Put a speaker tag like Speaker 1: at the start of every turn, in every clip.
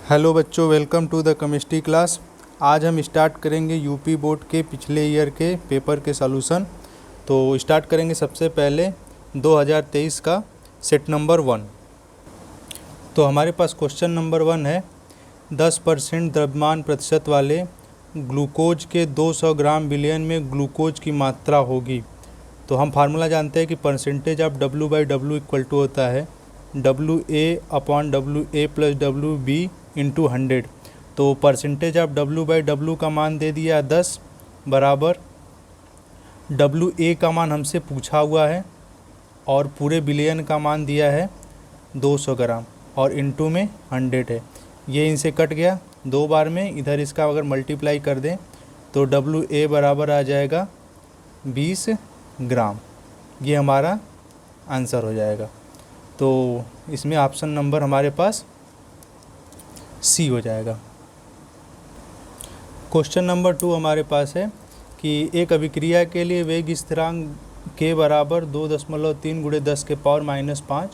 Speaker 1: Hello बच्चों, welcome to the chemistry class. आज हम स्टार्ट करेंगे यूपी बोर्ड के पिछले ईयर के पेपर के सॉल्यूशन। तो स्टार्ट करेंगे सबसे पहले 2023 का सेट नंबर 1। तो हमारे पास क्वेश्चन नंबर 1 है 10% द्रव्यमान प्रतिशत वाले ग्लूकोज के 200 ग्राम बिलियन में ग्लूकोज की मात्रा होगी। तो हम फार्मूला जानते हैं कि percentage of W/W equal to होता है WA/WA + WB × 100। तो परसेंटेज ऑफ W/W का मान दे दिया 10 बराबर WA का मान हमसे पूछा हुआ है और पूरे बिलियन का मान दिया है 200 ग्राम और इनटू में 100 है। ये इनसे कट गया 2 बार में। इधर इसका अगर मल्टीप्लाई कर दें तो WA बराबर आ जाएगा 20 ग्राम। ये हमारा आंसर हो जाएगा। तो इसमें ऑप्शन नंबर हमारे पास सी हो जाएगा। क्वेश्चन नंबर 2 हमारे पास है कि एक अभिक्रिया के लिए वेग स्थिरांक के बराबर 2.3 × 10⁻⁻5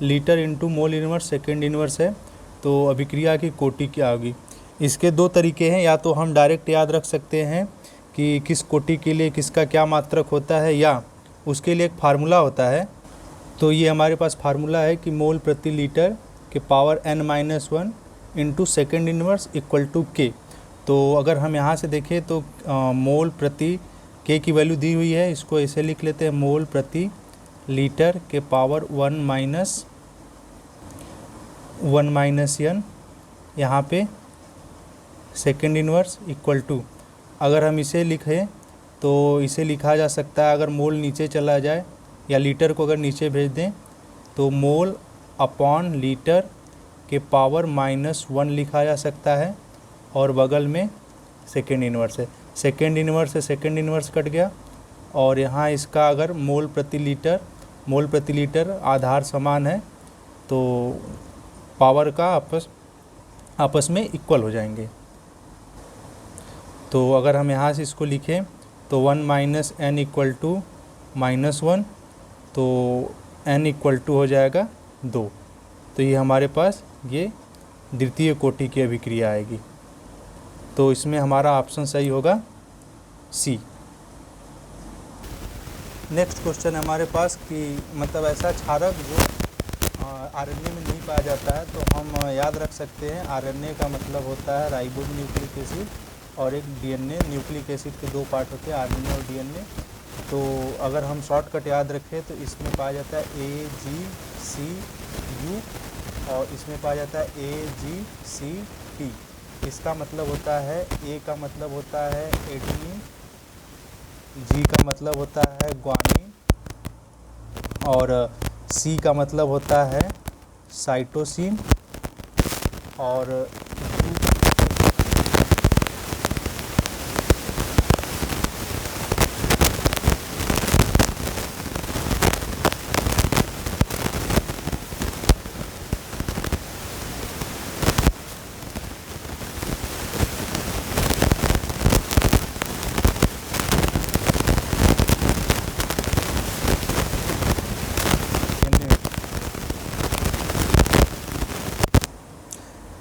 Speaker 1: litre into mole inverse second inverse है। तो अभिक्रिया की कोटि क्या होगी। इसके 2 तरीके हैं, या तो हम डायरेक्ट याद रख सकते हैं कि किस कोटि के लिए किसका क्या मात्रक होता है, या उसके लिए एक फार्मूला होता है। तो ये हमारे पास फार्मूला है कि मोल प्रति लीटर के power n-1 into second inverse equal to k. तो अगर हम यहाँ से देखें तो मोल प्रति के की वैल्यू दी हुई है, इसको ऐसे लिख लेते हैं मोल प्रति लीटर के पावर 1 n, यहाँ पे सेकेंड इनवर्स इक्वल टू, अगर हम इसे लिखें तो इसे लिखा जा सकता है, अगर मोल नीचे चला जाए या लीटर को अगर नीचे भेज दें तो मोल अपॉन लीटर के पावर -1 लिखा जा सकता है और बगल में सेकेंड इनवर्स है। सेकेंड इनवर्स से सेकेंड इनवर्स कट गया और यहाँ इसका अगर मोल प्रति लीटर आधार समान है तो पावर का आपस में इक्वल हो जाएंगे। तो अगर हम यहाँ से इसको लिखें तो 1 - n इक्वल टू -1, तो n इक्वल टू हो जाएगा 2। तो ये हमारे पास ये द्वितीय कोटि की अभिक्रिया आएगी। तो इसमें हमारा ऑप्शन सही होगा सी। नेक्स्ट क्वेश्चन हमारे पास कि मतलब ऐसा क्षारक जो आरएनए में नहीं पाया जाता है, तो हम याद रख सकते हैं आरएनए का मतलब होता है राइबोज न्यूक्लिक एसिड और एक डीएनए। न्यूक्लिक एसिड के 2 पार्ट होते हैं, आरएनए और डीएनए। तो अगर हम शॉर्टकट याद रखें तो इसमें पाया जाता है AGCU और इसमें पाया जाता है AGCT। इसका मतलब होता है A का मतलब होता है एडेनिन, G का मतलब होता है ग्वानिन और C का मतलब होता है साइटोसिन और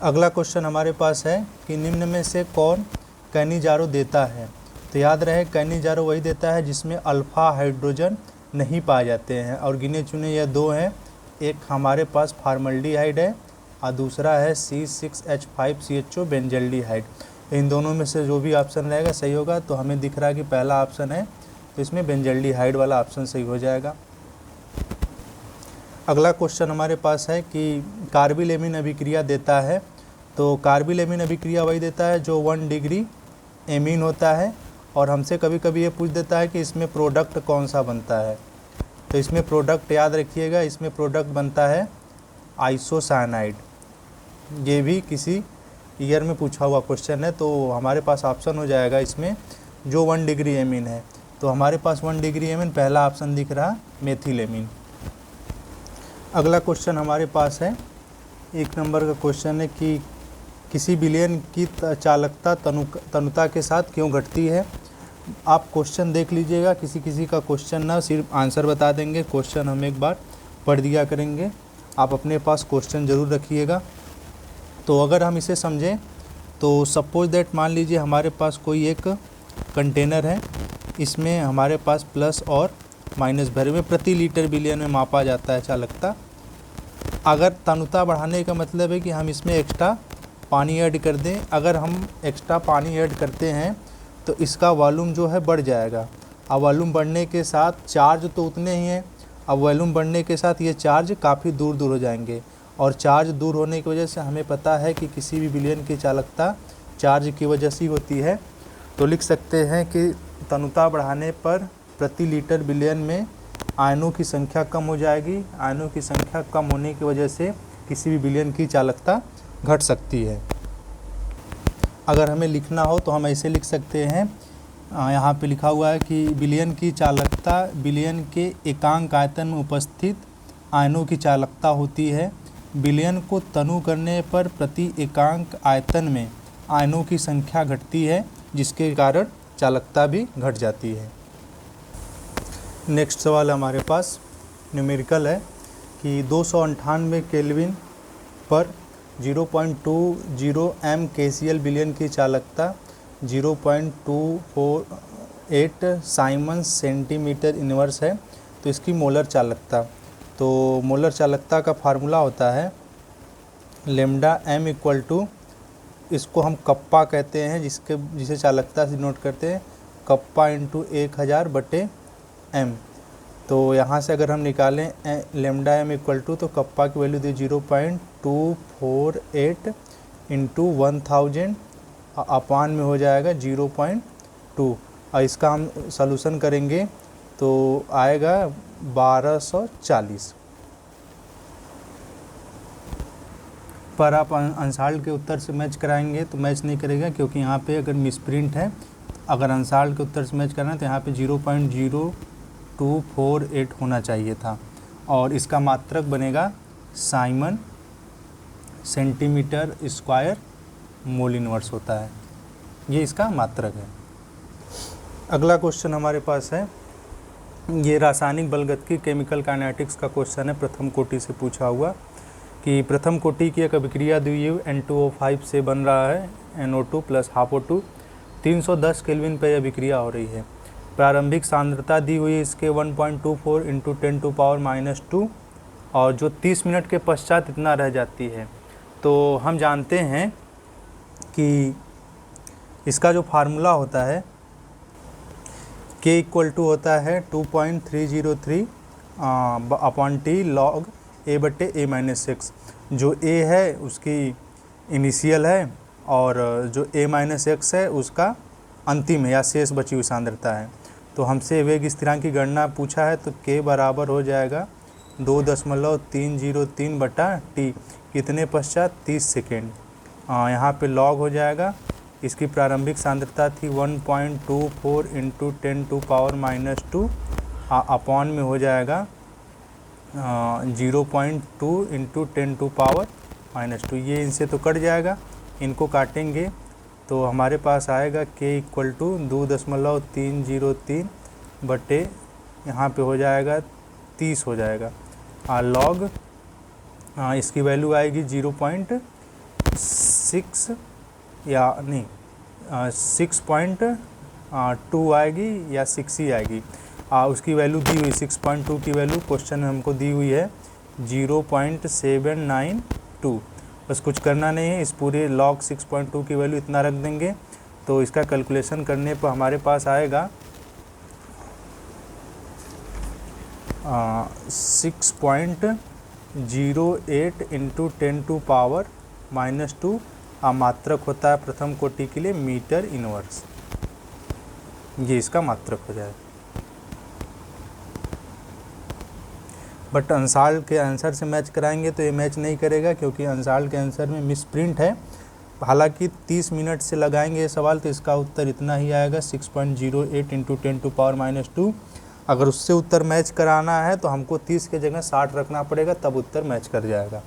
Speaker 1: अगला क्वेश्चन हमारे पास है कि निम्न में से कौन कैनिजारो देता है। तो याद रहे कैनिजारो वही देता है जिसमें अल्फ़ा हाइड्रोजन नहीं पाए जाते हैं और गिने चुने यह 2 हैं। एक हमारे पास फॉर्मल्डिहाइड है और दूसरा है C6H5CHO बेंजल्डिहाइड। इन दोनों में से जो भी ऑप्शन रहेगा सही होगा। तो हमें दिख रहा है कि पहला ऑप्शन है, तो इसमें बेंजल्डिहाइड वाला ऑप्शन सही हो जाएगा। अगला क्वेश्चन हमारे पास है कि कार्बिलेमिन अभिक्रिया देता है। तो कार्बिलेमिन अभिक्रिया वही देता है जो 1 डिग्री एमीन होता है और हमसे कभी कभी ये पूछ देता है कि इसमें प्रोडक्ट कौन सा बनता है। तो इसमें प्रोडक्ट याद रखिएगा, इसमें प्रोडक्ट बनता है आइसोसाइनाइड। ये भी किसी ईयर में पूछा हुआ क्वेश्चन है। तो हमारे पास ऑप्शन हो जाएगा इसमें जो 1 डिग्री एमीन है। तो हमारे पास 1 डिग्री एमीन पहला ऑप्शन दिख रहा मेथिलेमिन। अगला क्वेश्चन हमारे पास है 1 नंबर का क्वेश्चन है कि किसी विलयन की चालकता तनुता के साथ क्यों घटती है। आप क्वेश्चन देख लीजिएगा, किसी किसी का क्वेश्चन ना सिर्फ आंसर बता देंगे, क्वेश्चन हम एक बार पढ़ दिया करेंगे। आप अपने पास क्वेश्चन ज़रूर रखिएगा। तो अगर हम इसे समझें तो सपोज दैट मान लीजिए हमारे पास कोई एक कंटेनर है, इसमें हमारे पास प्लस और माइनस भरे हुए प्रति लीटर बिलियन में मापा जाता है चालकता। अगर तनुता बढ़ाने का मतलब है कि हम इसमें एक्स्ट्रा पानी ऐड कर दें। अगर हम एक्स्ट्रा पानी ऐड करते हैं तो इसका वॉल्यूम जो है बढ़ जाएगा। अब वॉल्यूम बढ़ने के साथ चार्ज तो उतने ही हैं, अब वॉल्यूम बढ़ने के साथ ये चार्ज काफ़ी दूर दूर हो जाएंगे, और चार्ज दूर होने की वजह से हमें पता है कि किसी भी विलयन की चालकता चार्ज की वजह से होती है। तो लिख सकते हैं कि तनुता बढ़ाने पर प्रति लीटर विलयन में आयनों की संख्या कम हो जाएगी। आयनों की संख्या कम होने की वजह से किसी भी विलयन की चालकता घट सकती है। अगर हमें लिखना हो तो हम ऐसे लिख सकते हैं, यहाँ पे लिखा हुआ है कि विलयन की चालकता विलयन के एकांक आयतन में उपस्थित आयनों की चालकता होती है। विलयन को तनु करने पर प्रति एकांक आयतन में आयनों की संख्या घटती है, जिसके कारण चालकता भी घट जाती है। नेक्स्ट सवाल हमारे पास न्यूमेरिकल है कि 298 केल्विन पर 0.20 m KCl विलयन की चालकता 0.248 साइमन्स सेंटीमीटर इनवर्स है, तो इसकी मोलर चालकता। तो मोलर चालकता का फार्मूला होता है लेमडा m इक्वल टू, इसको हम कप्पा कहते हैं, जिसे चालकता से नोट करते हैं कप्पा इंटू 1000 बटे m। तो यहाँ से अगर हम निकालें लेमडा m इक्वल टू, तो कप्पा की वैल्यू दी 0.248 इंटू 1000 अपान में हो जाएगा 0.2, और इसका हम सॉल्यूशन करेंगे तो आएगा 1240। पर आप अंशाल के उत्तर से मैच कराएंगे तो मैच नहीं करेगा, क्योंकि यहाँ पे अगर मिसप्रिंट है। अगर अंशाल के उत्तर से मैच करना है तो यहाँ पे 0.0248 होना चाहिए था, और इसका मात्रक बनेगा Simon centimetre square mole inverse होता है, ये इसका मात्रक है। अगला क्वेश्चन हमारे पास है, ये रासायनिक बलगतिकी केमिकल काइनेटिक्स का क्वेश्चन है, प्रथम कोटि से पूछा हुआ कि प्रथम कोटि की एक अभिक्रिया द्वियुग N2O5 से बन रहा है NO2 plus half O2। 310 kelvin पर अभिक्रिया हो रही है। प्रारंभिक सांद्रता दी हुई है इसके 1.24 इंटू 10⁻⁻², और जो 30 मिनट के पश्चात इतना रह जाती है। तो हम जानते हैं कि इसका जो फार्मूला होता है K इक्वल टू होता है 2.303 अपॉन T log A बटे A-6। जो A है उसकी इनिशियल है, और जो A-x है उसका अंतिम है या शेष बची हुई सांद्रता है। तो हमसे वेग स्थिरांक की गणना पूछा है, तो K बराबर हो जाएगा 2.303 बटा T, कितने पश्चात 30 सेकेंड। यहाँ पे लॉग हो जाएगा, इसकी प्रारंभिक सांद्रता थी 1.24 इंटू 10⁻⁻² अपॉन में हो जाएगा 0.2 इंटू 10⁻⁻²। ये इनसे तो कट जाएगा, इनको काटेंगे तो हमारे पास आएगा K इक्वल टू 2.303 बटे यहाँ पे हो जाएगा 30 हो जाएगा, लॉग इसकी वैल्यू आएगी 0.6 या नहीं 6.2 आएगी या 6 ही आएगी। उसकी वैल्यू दी हुई 6.2 की वैल्यू क्वेश्चन में हमको दी हुई है 0.792। बस कुछ करना नहीं है, इस पूरे log 6.2 की वैल्यू इतना रख देंगे, तो इसका कैलकुलेशन करने पर हमारे पास आएगा 6.08 इंटू 10⁻⁻²। मात्रक होता है प्रथम कोटि के लिए मीटर इनवर्स, ये इसका मात्रक हो जाए। बट अंशाल के आंसर से मैच कराएंगे तो ये मैच नहीं करेगा, क्योंकि अंशाल के आंसर में मिसप्रिंट है। हालांकि 30 मिनट से लगाएंगे ये सवाल तो इसका उत्तर इतना ही आएगा 6.08 इंटू 10⁻⁻²। अगर उससे उत्तर मैच कराना है तो हमको 30 के जगह 60 रखना पड़ेगा, तब उत्तर मैच कर जाएगा।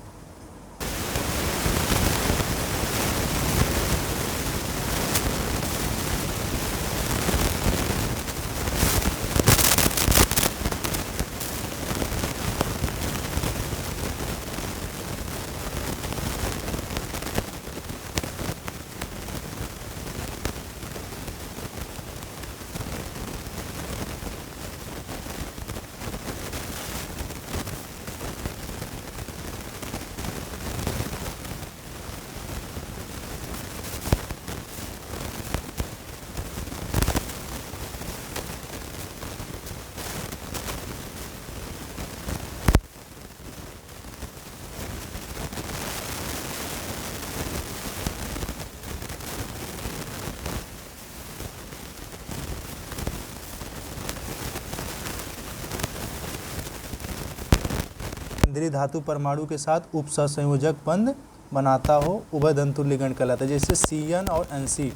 Speaker 1: केंद्रीय धातु परमाणु के साथ उपसहसंयोजक बंध बनाता हो, उभय तंतु लिगेंड कहलाता है। जैसे CN और NC,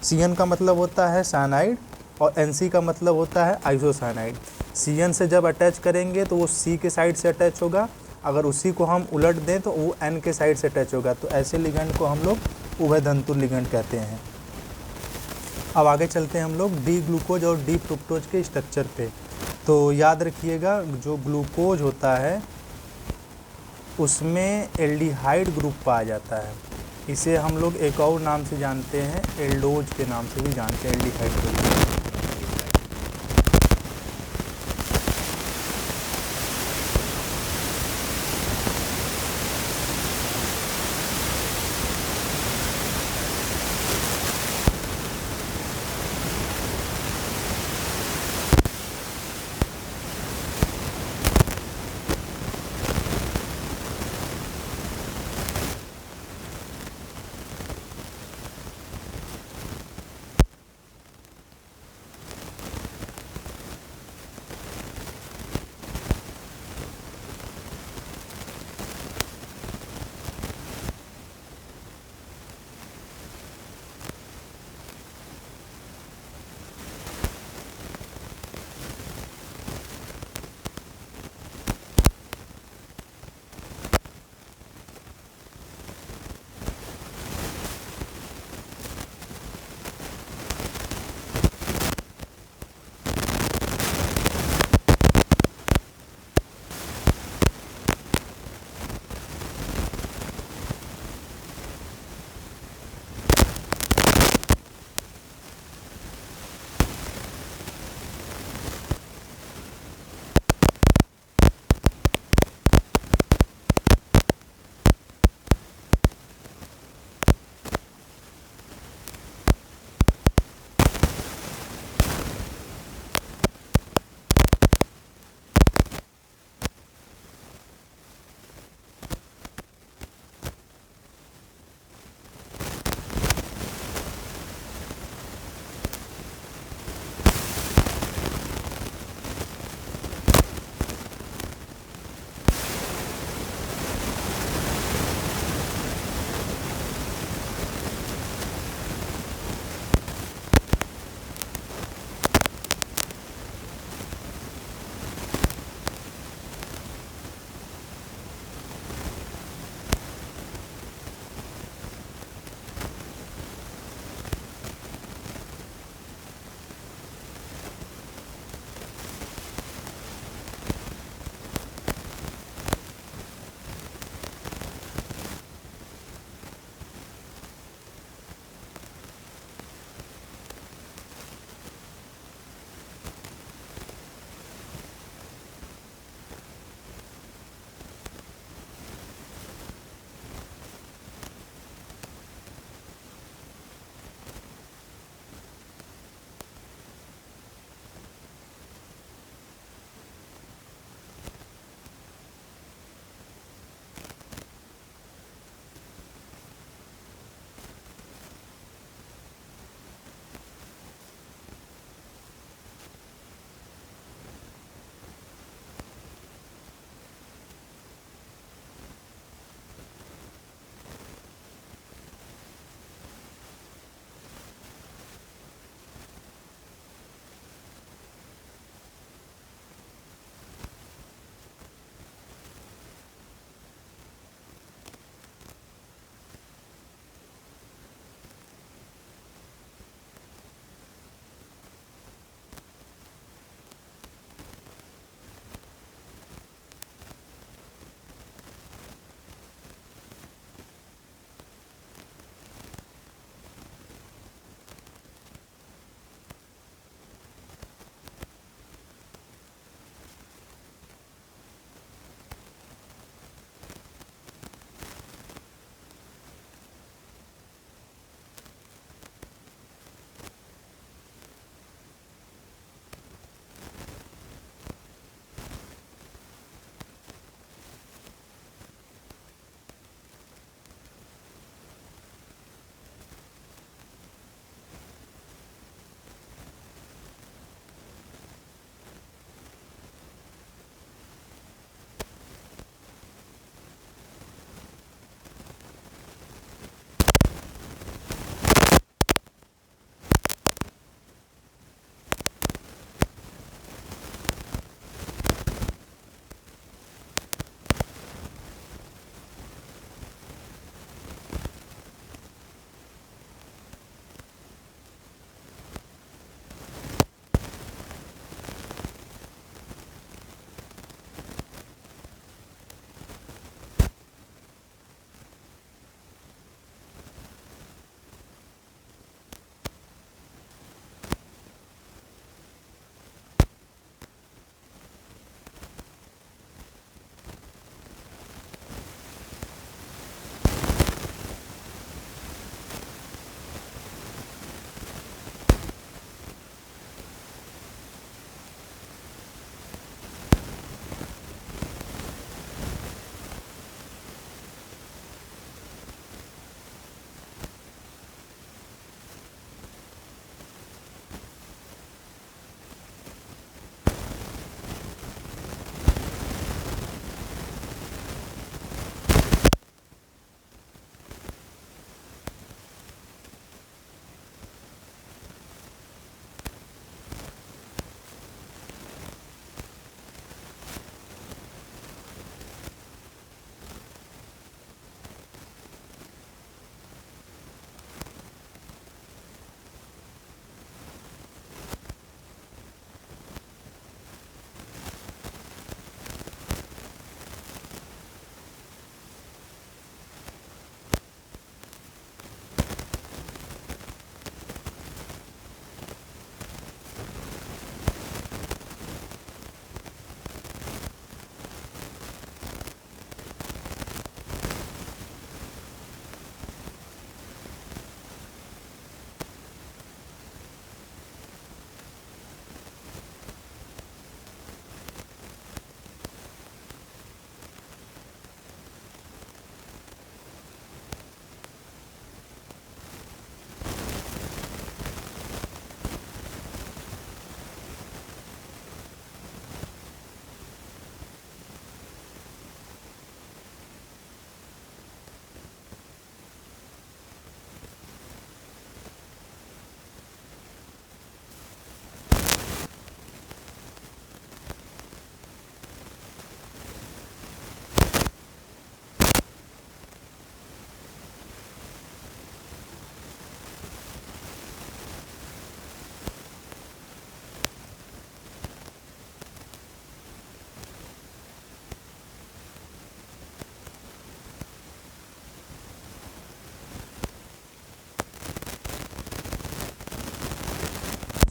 Speaker 1: CN का मतलब होता है साइनाइड और NC का मतलब होता है आइसोसाइनाइड। CN से जब अटैच करेंगे तो वो C के साइड से अटैच होगा, अगर उसी को हम उलट दें तो वो N के साइड से अटैच होगा। तो ऐसे लिगेंड को हम लोग उभय तंतु लिगेंड कहते हैं। अब आगे चलते हैं हम लोग डी ग्लूकोज और डी फ्रुक्टोज के स्ट्रक्चर पे। तो याद रखिएगा, जो ग्लूकोज होता है उसमें एल्डिहाइड ग्रुप पाया जाता है। इसे हम लोग एक और नाम से जानते हैं, एल्डोज के नाम से भी जानते हैं, एल्डिहाइड ग्रुप।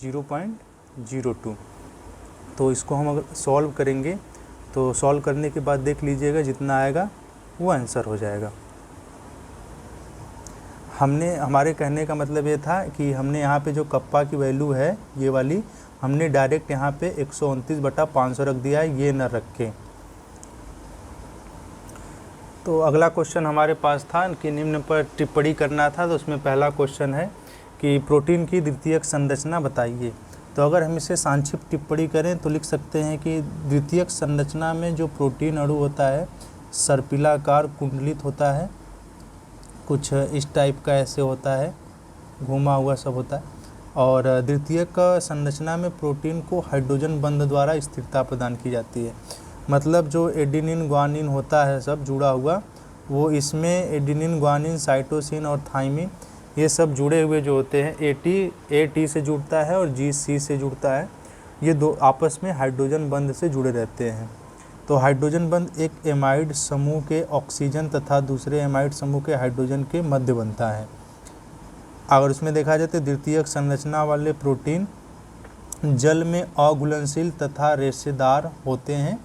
Speaker 1: 0.02। तो इसको हम अगर सॉल्व करेंगे तो सॉल्व करने के बाद देख लीजिएगा जितना आएगा वो आंसर हो जाएगा। हमारे कहने का मतलब ये था कि हमने यहाँ पे जो कप्पा की वैल्यू है ये वाली, हमने डायरेक्ट यहाँ पे 129/500 रख दिया है, ये न रख के। तो अगला क्वेश्चन हमारे पास था कि निम्न पर टिप्पणी करना था। तो उसमें पहला क्वेश्चन है कि प्रोटीन की द्वितीयक संरचना बताइए। तो अगर हम इसे संक्षिप्त टिप्पणी करें तो लिख सकते हैं कि द्वितीयक संरचना में जो प्रोटीन अणु होता है सर्पिलाकार कुंडलित होता है, कुछ इस टाइप का ऐसे होता है, घुमा हुआ सब होता है। और द्वितीयक संरचना में प्रोटीन को हाइड्रोजन बंध द्वारा स्थिरता प्रदान की जाती है। मतलब जो एडेनिन ग्वानिन होता है सब जुड़ा हुआ, वो इसमें एडेनिन ग्वानिन साइटोसिन और थाइमिन ये सब जुड़े हुए जो होते हैं, ए टी से जुड़ता है और जी सी से जुड़ता है, ये दो आपस में हाइड्रोजन बंध से जुड़े रहते हैं। तो हाइड्रोजन बंध एक एमाइड समूह के ऑक्सीजन तथा दूसरे एमाइड समूह के हाइड्रोजन के मध्य बनता है। अगर उसमें देखा जाए तो द्वितीयक संरचना वाले प्रोटीन जल में अघुलनशील तथा रेशेदार होते हैं।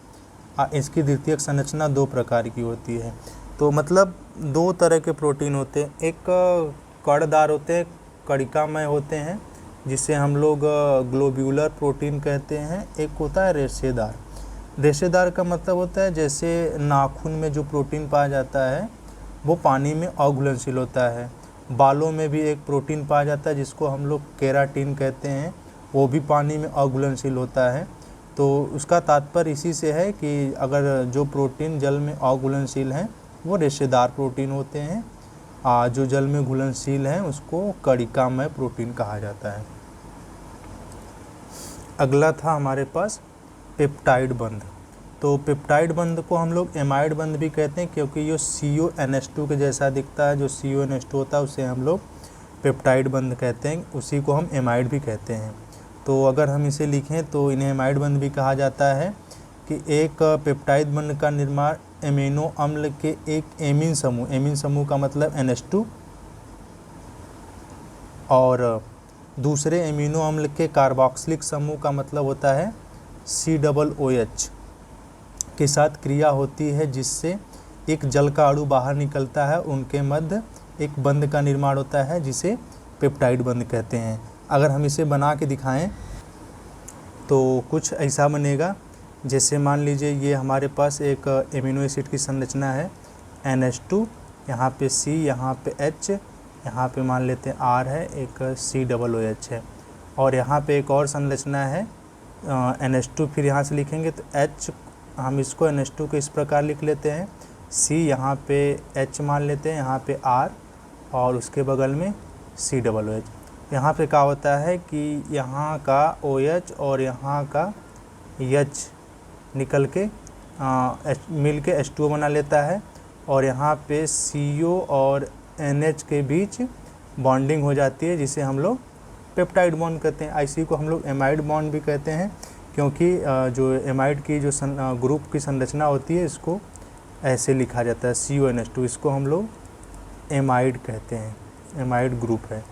Speaker 1: इसकी द्वितीयक संरचना दो प्रकार की होती है। तो मतलब दो तरह के प्रोटीन होते हैं, एक कड़दार होते हैं, कणिकामय होते हैं, जिसे हम लोग ग्लोब्यूलर प्रोटीन कहते हैं। एक होता है रेशेदार। रेशेदार का मतलब होता है जैसे नाखून में जो प्रोटीन पाया जाता है वो पानी में अघुलनशील होता है। बालों में भी एक प्रोटीन पाया जाता है जिसको हम लोग केराटिन कहते हैं, वो भी पानी में अघुलनशील होता है। तो उसका तात्पर्य इसी से है कि अगर जो प्रोटीन जल में अघुलनशील हैं वो रेशेदार प्रोटीन होते हैं, जो जल में घुलनशील हैं उसको कणिकामय प्रोटीन कहा जाता है। अगला था हमारे पास पेप्टाइड बंध। तो पेप्टाइड बंध को हम लोग एमाइड बंध भी कहते हैं, क्योंकि ये CONH2 के जैसा दिखता है। जो CONH2 होता है उसे हम लोग पेप्टाइड बंध कहते हैं, उसी को हम एमाइड भी कहते हैं। तो अगर हम इसे लिखें तो इन्हें एमाइड बंध भी कहा जाता है कि एक पेप्टाइड बंध का निर्माण एमिनो अम्ल के एक एमीन समूह का मतलब NH2 और दूसरे एमिनो अम्ल के कार्बोक्सिलिक समूह का मतलब होता है COOH के साथ क्रिया होती है, जिससे एक जल का अणु बाहर निकलता है। उनके मध्य एक बंध का निर्माण होता है जिसे पेप्टाइड बंध कहते हैं। अगर हम इसे बना के दिखाएं तो कुछ ऐसा बनेगा, जैसे मान लीजिए ये हमारे पास एक एमिनो एसिड की संरचना है, NH2, यहाँ पे C, यहाँ पे H, यहाँ पे मान लेते हैं R है, एक COOH है, और यहाँ पे एक और संरचना है NH2। फिर यहाँ से लिखेंगे तो H, हम इसको NH2 को इस प्रकार लिख लेते हैं, C यहाँ पे H मान लेते हैं, यहाँ पे R और उसके बगल में COOH। यहाँ पे क्या होता है कि यहाँ का OH और यहाँ का H निकल के मिल के H2O बना लेता है, और यहाँ पे CO और NH के बीच बॉन्डिंग हो जाती है, जिसे हम लोग पेप्टाइड बॉन्ड कहते हैं। इसी को हम लोग एमाइड बॉन्ड भी कहते हैं, क्योंकि जो एमाइड की जो ग्रुप की संरचना होती है इसको ऐसे लिखा जाता है CONH2, इसको हम लोग एमाइड कहते हैं, एमाइड ग्रुप है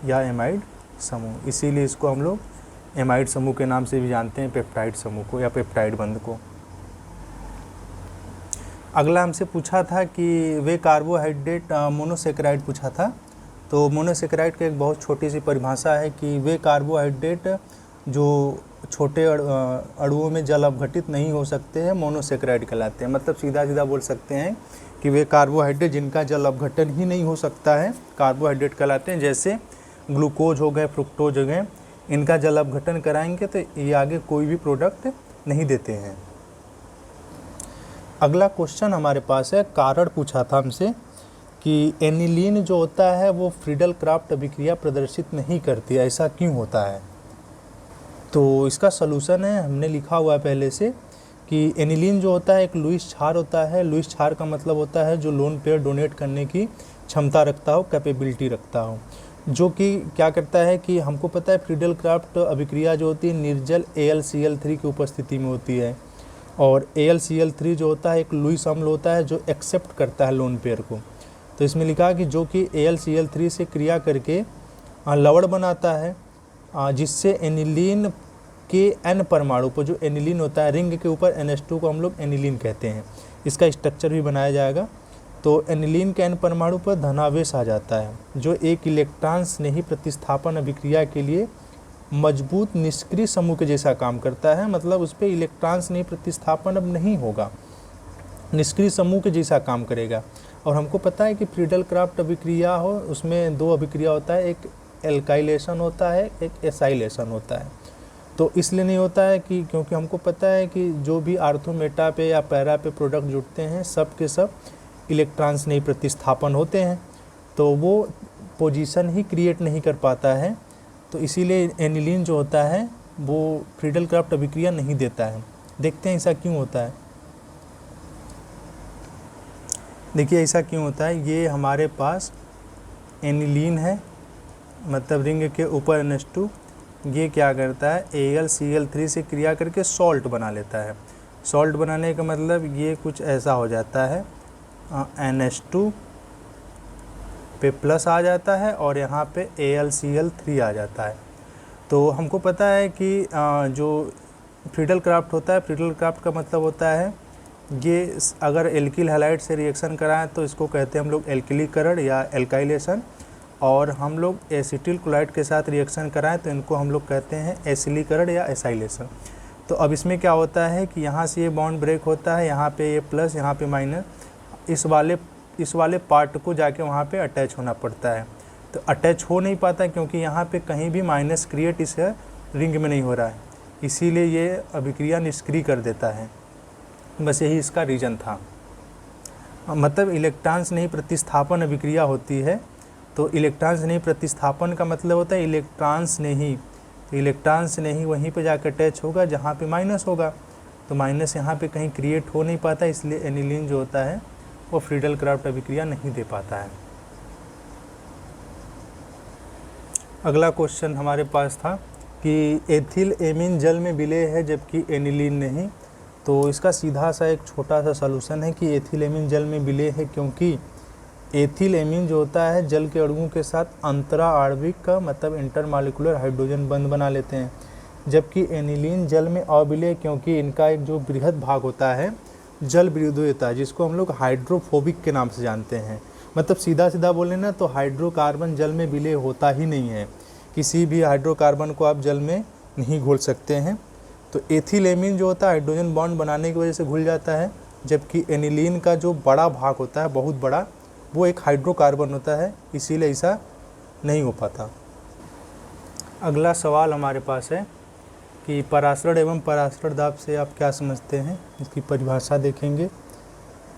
Speaker 1: या एमाइड समूह, इसीलिए इसको हम लोग एमाइड समूह के नाम से भी जानते हैं, पेप्टाइड समूह को या पेप्टाइड बंध को। अगला हमसे पूछा था कि वे कार्बोहाइड्रेट मोनोसेकेराइड पूछा था। तो मोनोसेकेराइड की एक बहुत छोटी सी परिभाषा है कि वे कार्बोहाइड्रेट जो छोटे अणुओं में जल अपघटित नहीं हो सकते हैं मोनोसेकेराइड कहलाते हैं। मतलब सीधा सीधा बोल सकते हैं कि वे कार्बोहाइड्रेट जिनका जल अपघटन ही नहीं हो सकता है कार्बोहाइड्रेट कहलाते हैं। जैसे ग्लूकोज हो गए, फ्रुक्टोज हो गए, इनका जल अपघटन कराएंगे तो ये आगे कोई भी प्रोडक्ट नहीं देते हैं। अगला क्वेश्चन हमारे पास है, कारण पूछा था हमसे कि एनिलीन जो होता है वो फ्रीडल क्राफ्ट अभिक्रिया प्रदर्शित नहीं करती, ऐसा क्यों होता है। तो इसका सलूशन है, हमने लिखा हुआ है पहले से कि एनिलीन जो होता है एक लुईस क्षार होता है। लुईस क्षार का मतलब होता है जो लोन पेयर डोनेट करने की क्षमता रखता हो, कैपेबिलिटी रखता हो, जो कि क्या करता है कि हमको पता है फ्रीडल क्राफ्ट अभिक्रिया जो होती है निर्जल AlCl3 की उपस्थिति में होती है, और AlCl3 जो होता है एक लुईस अम्ल होता है जो एक्सेप्ट करता है लोन पेयर को। तो इसमें लिखा है कि जो कि AlCl3 से क्रिया करके लवण बनाता है, जिससे एनिलीन के n परमाणु पर, जो एनिलीन होता है रिंग के ऊपर NH2 को हम लोग एनिलीन कहते हैं, इसका स्ट्रक्चर भी बनाया जाएगा। तो एनिलीन के n परमाणु पर धनावेश आ जाता है, जो एक इलेक्ट्रॉन स्नेही प्रतिस्थापन अभिक्रिया के लिए मजबूत निष्क्रिय समूह के जैसा काम करता है। मतलब उस पर इलेक्ट्रॉन स्नेही प्रतिस्थापन अब नहीं होगा, निष्क्रिय समूह के जैसा काम करेगा। और हमको पता है कि फ्रीडल क्राफ्ट अभिक्रिया हो, उसमें दो अभिक्रिया होता है, एक एल्काइलेशन होता है, एक एसाइलेशन होता है। तो इसलिए नहीं होता है कि क्योंकि हमको पता है कि जो भी आर्थो मेटा पे या पैरा पे प्रोडक्ट जुड़ते हैं सब के सब इलेक्ट्रॉन स्नेही प्रतिस्थापन होते हैं, तो वो पोजीशन ही क्रिएट नहीं कर पाता है। तो इसीलिए एनिलीन जो होता है वो फ्रीडल क्राफ्ट अभिक्रिया नहीं देता है। देखते हैं ऐसा क्यों होता है। देखिए ऐसा क्यों होता है। ये हमारे पास एनिलीन है, मतलब रिंग के ऊपर NH2, ये क्या करता है AlCl3 से क्रिया करके सॉल्ट बना लेता है। सॉल्ट बनाने का मतलब ये कुछ ऐसा हो जाता है, NH2 पे प्लस आ जाता है और यहाँ पे AlCl3 आ जाता है। तो हमको पता है कि जो फ्रीडल क्राफ्ट होता है, फ्रीडल क्राफ्ट का मतलब होता है ये अगर एल्किल हैलाइड से रिएक्शन कराएं तो इसको कहते हैं हम लोग एल्किलीकरण या एल्काइलेशन, और हम लोग एसिटिल क्लोराइड के साथ रिएक्शन कराएं तो इनको हम लोग कहते हैं एसिलीकरण या एसाइलेशन। तो अब इसमें क्या होता है कि यहाँ से ये बॉन्ड ब्रेक होता है, यहाँ पे ये प्लस, यहाँ पे माइनस, इस वाले पार्ट को जाके वहाँ पे अटैच होना पड़ता है। तो अटैच हो नहीं पाता क्योंकि यहाँ पे कहीं भी माइनस क्रिएट इस रिंग में नहीं हो रहा है, इसीलिए ये अभिक्रिया निष्क्रिय कर देता है। बस यही इसका रीज़न था। मतलब इलेक्ट्रॉन स्नेही प्रतिस्थापन अभिक्रिया होती है, तो इलेक्ट्रॉन स्नेही प्रतिस्थापन का मतलब होता है इलेक्ट्रॉन स्नेही, तो इलेक्ट्रॉन स्नेही वहीं पे जाकर अटैच होगा जहाँ पे माइनस होगा, तो माइनस यहाँ पे कहीं क्रिएट हो नहीं पाता, इसलिए एनिलीन जो होता है वो फ्रीडल क्राफ्ट अभिक्रिया नहीं दे पाता है। अगला क्वेश्चन हमारे पास था कि एथिल एमीन जल में विलेय है जबकि एनिलीन नहीं। तो इसका सीधा सा एक छोटा सा सलूशन है कि एथिल एमीन जल में विलेय है क्योंकि एथिल एमीन जो होता है जल के अणुओं के साथ अंतरा आणविक का मतलब इंटरमॉलिक्यूलर हाइड्रोजन बंध बना लेते हैं, जबकि एनिलीन जल में अविलेय क्योंकि इनका एक जो बृहद भाग होता है जल विरोधी, जिसको हम लोग हाइड्रोफोबिक के नाम से जानते हैं। मतलब सीधा सीधा बोले ना तो हाइड्रोकार्बन जल में विलेय होता ही नहीं है, किसी भी हाइड्रोकार्बन को आप जल में नहीं घोल सकते हैं। तो एथिल एमीन जो होता है हाइड्रोजन बॉन्ड बनाने की वजह से घुल जाता है, जबकि एनिलीन का जो बड़ा भाग होता है बहुत बड़ा, वो एक हाइड्रोकार्बन होता है, इसीलिए ऐसा नहीं हो पाता। अगला सवाल हमारे पास है कि परासरण एवं परासरण दाब से आप क्या समझते हैं। इसकी परिभाषा देखेंगे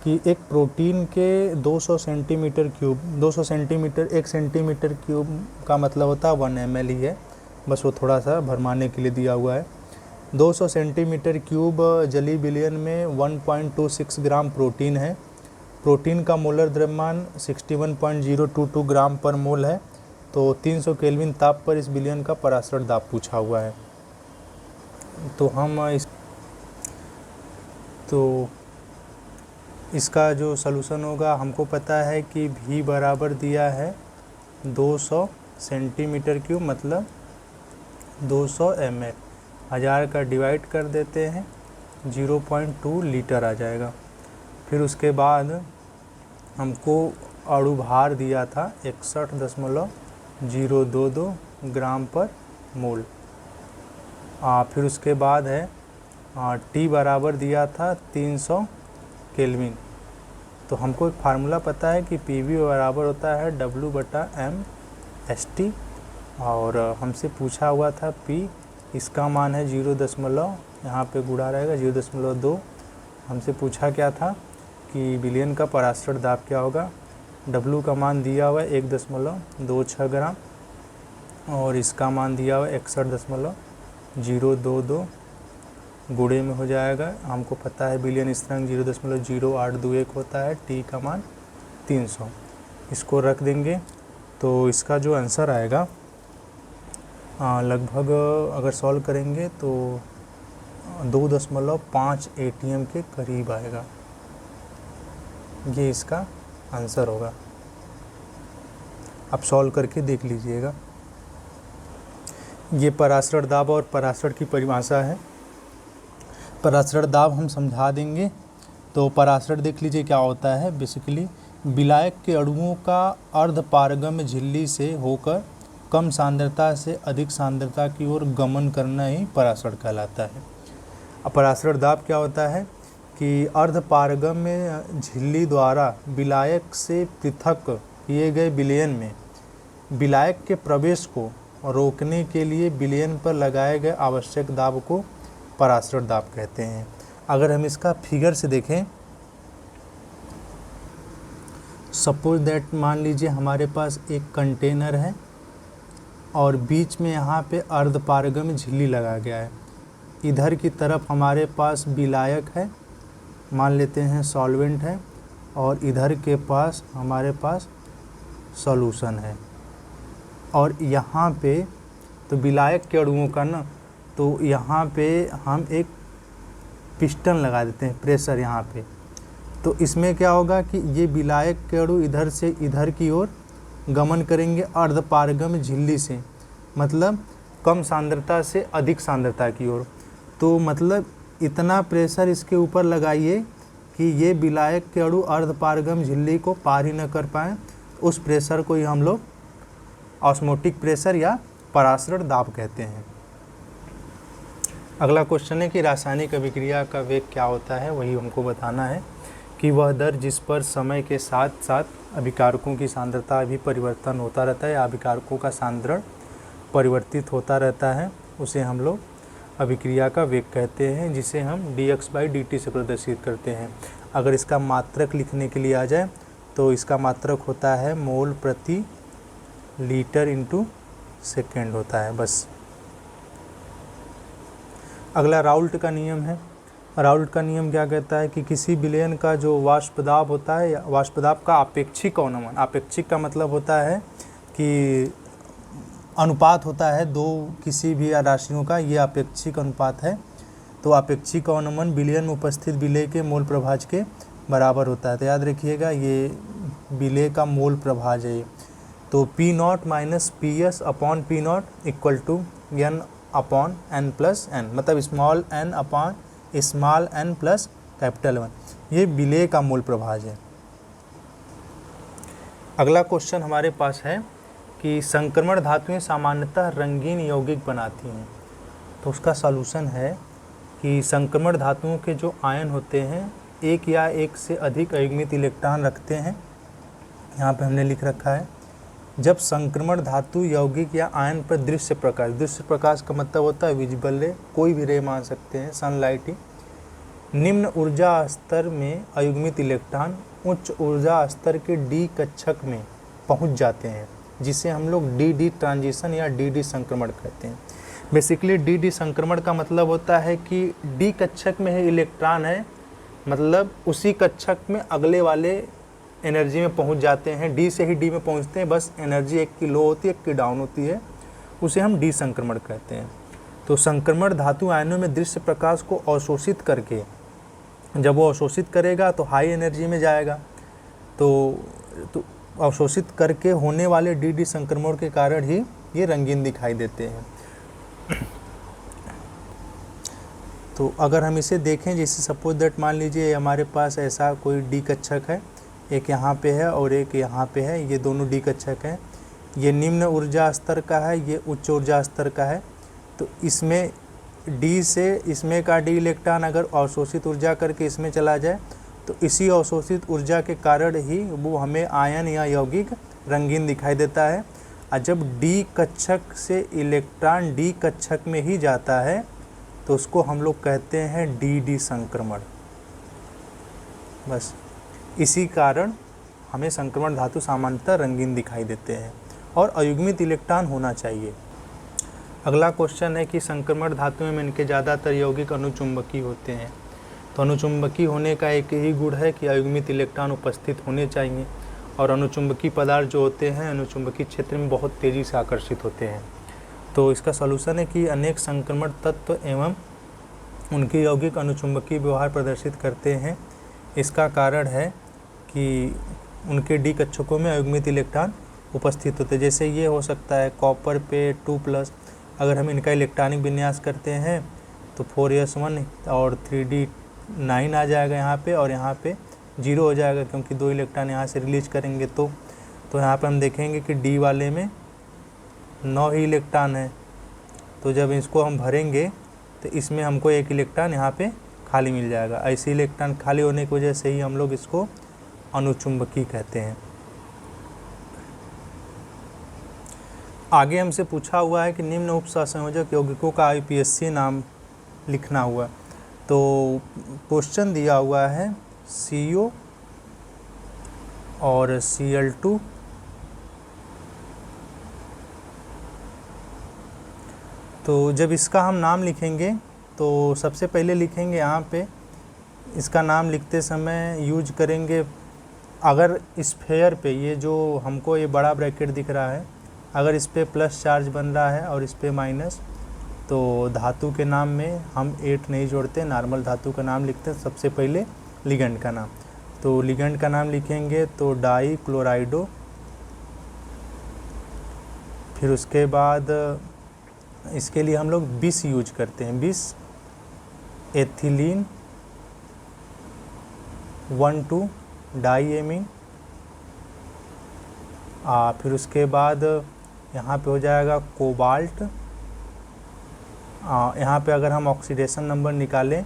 Speaker 1: कि एक प्रोटीन के 200 centimetre cube, 200 centimetre 1 centimetre cube का मतलब होता है 1 ml ही है, बस वो थोड़ा सा भरमाने के लिए दिया हुआ है। 200 सेंटीमीटर क्यूब जलीय विलयन में 1.26 ग्राम प्रोटीन है। प्रोटीन का मोलर द्रव्यमान 61.022 ग्राम पर मोल है। तो 300 केल्विन ताप पर इस विलयन का परासरण दाब पूछा हुआ है। तो इसका जो सलूशन होगा, हमको पता है कि V बराबर दिया है 200 सेंटीमीटर क्यूब मतलब 200 ml, 1000 का डिवाइड कर देते हैं 0.2 लीटर आ जाएगा। फिर उसके बाद हमको अणु भार दिया था 61.022 ग्राम पर मोल। फिर उसके बाद है T बराबर दिया था 300 केल्विन। तो हमको एक फार्मूला पता है कि PV बराबर होता है W/m/ST, और हमसे पूछा हुआ था P, इसका मान है 0, यहाँ पे गुणा रहेगा 0.2। हमसे पूछा क्या था कि विलयन का परासरण दाब क्या होगा। W का मान दिया हुआ है 1.26 ग्राम और इसका मान दिया हुआ है 61.022, गुणे में हो जाएगा। हमको पता है विलयन स्थिरांक 0.0821 होता है, T का मान 300। इसको रख देंगे तो इसका जो आंसर आएगा लगभग अगर सॉल्व करेंगे तो 2.5 ATM के करीब आएगा। ये इसका आंसर होगा। आप सॉल्व करके देख लीजिएगा। ये पराशर दाब और पराशर की परिभाषा है। पराशर दाब हम समझा देंगे। तो पराशर देख लीजिए क्या होता है। बेसिकली विलायक के अणुओं का अर्धपारगम्य झिल्ली से होकर कम सांद्रता से अधिक सांद्रता की ओर गमन करना ही पराशर कहलाता है। अब पराशर दाब क्या होता है कि अर्धपारगम्य झिल्ली द्वारा विलायक से पृथक किए गए विलयन में विलायक के प्रवेश को रोकने के लिए विलयन पर लगाए गए आवश्यक दाब को पराशर दाब कहते हैं। अगर हम इसका फिगर से देखें, सपोज दैट मान लीजिए हमारे पास एक कंटेनर है और बीच में यहाँ पे अर्धपारगम्य झिल्ली लगा गया है। इधर की तरफ हमारे पास विलायक है, मान लेते हैं सॉल्वेंट है, और इधर के पास हमारे पास सॉल्यूशन है। और यहाँ पे तो विलायक के अणुओं का ना, तो यहाँ पे हम एक पिस्टन लगा देते हैं, प्रेशर यहाँ पे। तो इसमें क्या होगा कि ये विलायक के अणु इधर से इधर की ओर गमन करेंगे अर्धपारगम्य झिल्ली से, मतलब कम सांद्रता से अधिक सांद्रता की ओर। तो मतलब इतना प्रेशर इसके ऊपर लगाइए कि ये विलायक के अणु अर्धपारगम्य झिल्ली को पार ही न कर पाएँ। उस प्रेशर को ही हम लोग ऑस्मोटिक प्रेशर या पराशर दाब कहते हैं। अगला क्वेश्चन है कि रासायनिक अभिक्रिया का वेग क्या होता है, वही हमको बताना है कि वह दर जिस पर समय के साथ साथ अभिकारकों की सांद्रता भी परिवर्तन होता रहता है या अभिकारकों का सांद्रण परिवर्तित होता रहता है, उसे हम लोग अभिक्रिया का वेग कहते हैं, जिसे हम dx/dt से प्रदर्शित करते हैं। अगर इसका मात्रक लिखने के लिए आ जाए तो इसका मात्रक होता है मोल प्रति लीटर इंटू सेकेंड होता है बस। अगला राउल्ट का नियम है। राउल्ट का नियम क्या कहता है कि किसी विलयन का जो वाष्प दाब होता है या वाष्प दाब का आपेक्षिक अवनमन, आपेक्षिक का मतलब होता है कि अनुपात होता है दो किसी भी राशियों का, ये आपेक्षिक अनुपात है। तो आपेक्षिक अवनमन विलयन में उपस्थित विलेय के मोल प्रभाज के बराबर होता है। तो याद रखिएगा ये विलेय का मोल प्रभाज है। तो P0 minus PS upon P0 equal to n upon n plus n, मतलब small n upon small n plus capital 1, ये विलेय का मोल प्रभाज है। अगला क्वेश्चन हमारे पास है कि संक्रमण धातुएं सामान्यतः रंगीन यौगिक बनाती हैं। तो उसका सॉल्यूशन है कि संक्रमण धातुओं के जो आयन होते हैं एक या एक से अधिक अयुग्मित इलेक्ट्रॉन रखते हैं। यहाँ पे हमने लिख रखा है, जब संक्रमण धातु यौगिक या आयन पर दृश्य प्रकाश का मतलब होता है विजिबल रे, कोई भी रे मान सकते हैं, सनलाइट ही, निम्न ऊर्जा स्तर में अयुग्मित इलेक्ट्रॉन उच्च ऊर्जा स्तर के डी कक्षक में पहुंच जाते हैं, जिसे हम लोग डी ट्रांजिशन या डी संक्रमण कहते हैं। बेसिकली डी संक्रमण का मतलब होता है कि डी कक्षक में है इलेक्ट्रॉन है, मतलब उसी कक्षक में अगले वाले एनर्जी में पहुंच जाते हैं, डी से ही डी में पहुंचते हैं, बस एनर्जी एक की लो होती है एक की डाउन होती है, उसे हम डी संक्रमण कहते हैं। तो संक्रमण धातु आयनों में दृश्य प्रकाश को अवशोषित करके, जब वो अवशोषित करेगा तो हाई एनर्जी में जाएगा, तो अवशोषित करके होने वाले डी संक्रमण के कारण ही ये रंगीन दिखाई देते हैं। तो अगर हम इसे देखें, जैसे सपोज दैट मान लीजिए हमारे पास ऐसा कोई डी कक्षक है, एक यहाँ पे है और एक यहाँ पे है, ये दोनों डी कक्षक हैं। ये निम्न ऊर्जा स्तर का है, ये उच्च ऊर्जा स्तर का है। तो इसमें डी से इसमें का डी इलेक्ट्रॉन अगर अवशोषित ऊर्जा करके इसमें चला जाए तो इसी अवशोषित ऊर्जा के कारण ही वो हमें आयन या यौगिक रंगीन दिखाई देता है। और जब डी कक्षक से इलेक्ट्रॉन डी कक्षक में ही जाता है तो उसको हम लोग कहते हैं डी संक्रमण। बस इसी कारण हमें संक्रमण धातु सामान्यतः रंगीन दिखाई देते हैं और अयुग्मित इलेक्ट्रॉन होना चाहिए। अगला क्वेश्चन है कि संक्रमण धातुओं में इनके ज़्यादातर यौगिक अनुचुंबकीय होते हैं। तो अनुचुंबकीय होने का एक ही गुण है कि अयुग्मित इलेक्ट्रॉन उपस्थित होने चाहिए, और अनुचुंबकीय पदार्थ जो होते हैं अनुचुंबकीय क्षेत्र में बहुत तेज़ी से आकर्षित होते हैं। तो इसका सॉल्यूशन है कि अनेक संक्रमण तत्व एवं उनके यौगिक अनुचुंबकीय व्यवहार प्रदर्शित करते हैं। इसका कारण है कि उनके डी कक्षकों में अयुग्मित इलेक्ट्रॉन उपस्थित होते हैं। जैसे ये हो सकता है कॉपर पे 2+, अगर हम इनका इलेक्ट्रॉनिक विन्यास करते हैं तो 4s1 और 3d9 आ जाएगा यहाँ पे, और यहाँ पे 0 हो जाएगा क्योंकि 2 इलेक्ट्रॉन यहाँ से रिलीज करेंगे। तो यहाँ पे हम देखेंगे कि डी वाले में 9 ही इलेक्ट्रॉन है। तो जब इसको हम भरेंगे तो इसमें हमको 1 इलेक्ट्रॉन यहाँ पे खाली मिल जाएगा। ऐसे इलेक्ट्रॉन खाली होने की वजह से ही हम लोग इसको अनुचुंबकीय कहते हैं। आगे हमसे पूछा हुआ है कि निम्न उपसंयोजक यौगिकों का IUPAC नाम लिखना हुआ। तो क्वेश्चन दिया हुआ है CO और Cl2, तो जब इसका हम नाम लिखेंगे तो सबसे पहले लिखेंगे यहाँ पे, इसका नाम लिखते समय यूज करेंगे, अगर स्फेयर पे ये जो हमको ये बड़ा ब्रैकेट दिख रहा है, अगर इस पे प्लस चार्ज बन रहा है और इस पे माइनस, तो धातु के नाम में हम 8 नहीं जोड़ते, नॉर्मल धातु का नाम लिखते हैं सबसे पहले लिगेंड का नाम। तो लिगेंड का नाम लिखेंगे तो डाई क्लोराइडो, फिर उसके बाद इसके लिए हम लोग बिस यूज करते हैं, बिस एथिलीन 1,2 डाईएमीन। फिर उसके बाद यहाँ पे हो जाएगा कोबाल्ट। यहाँ पे अगर हम ऑक्सीडेशन नंबर निकालें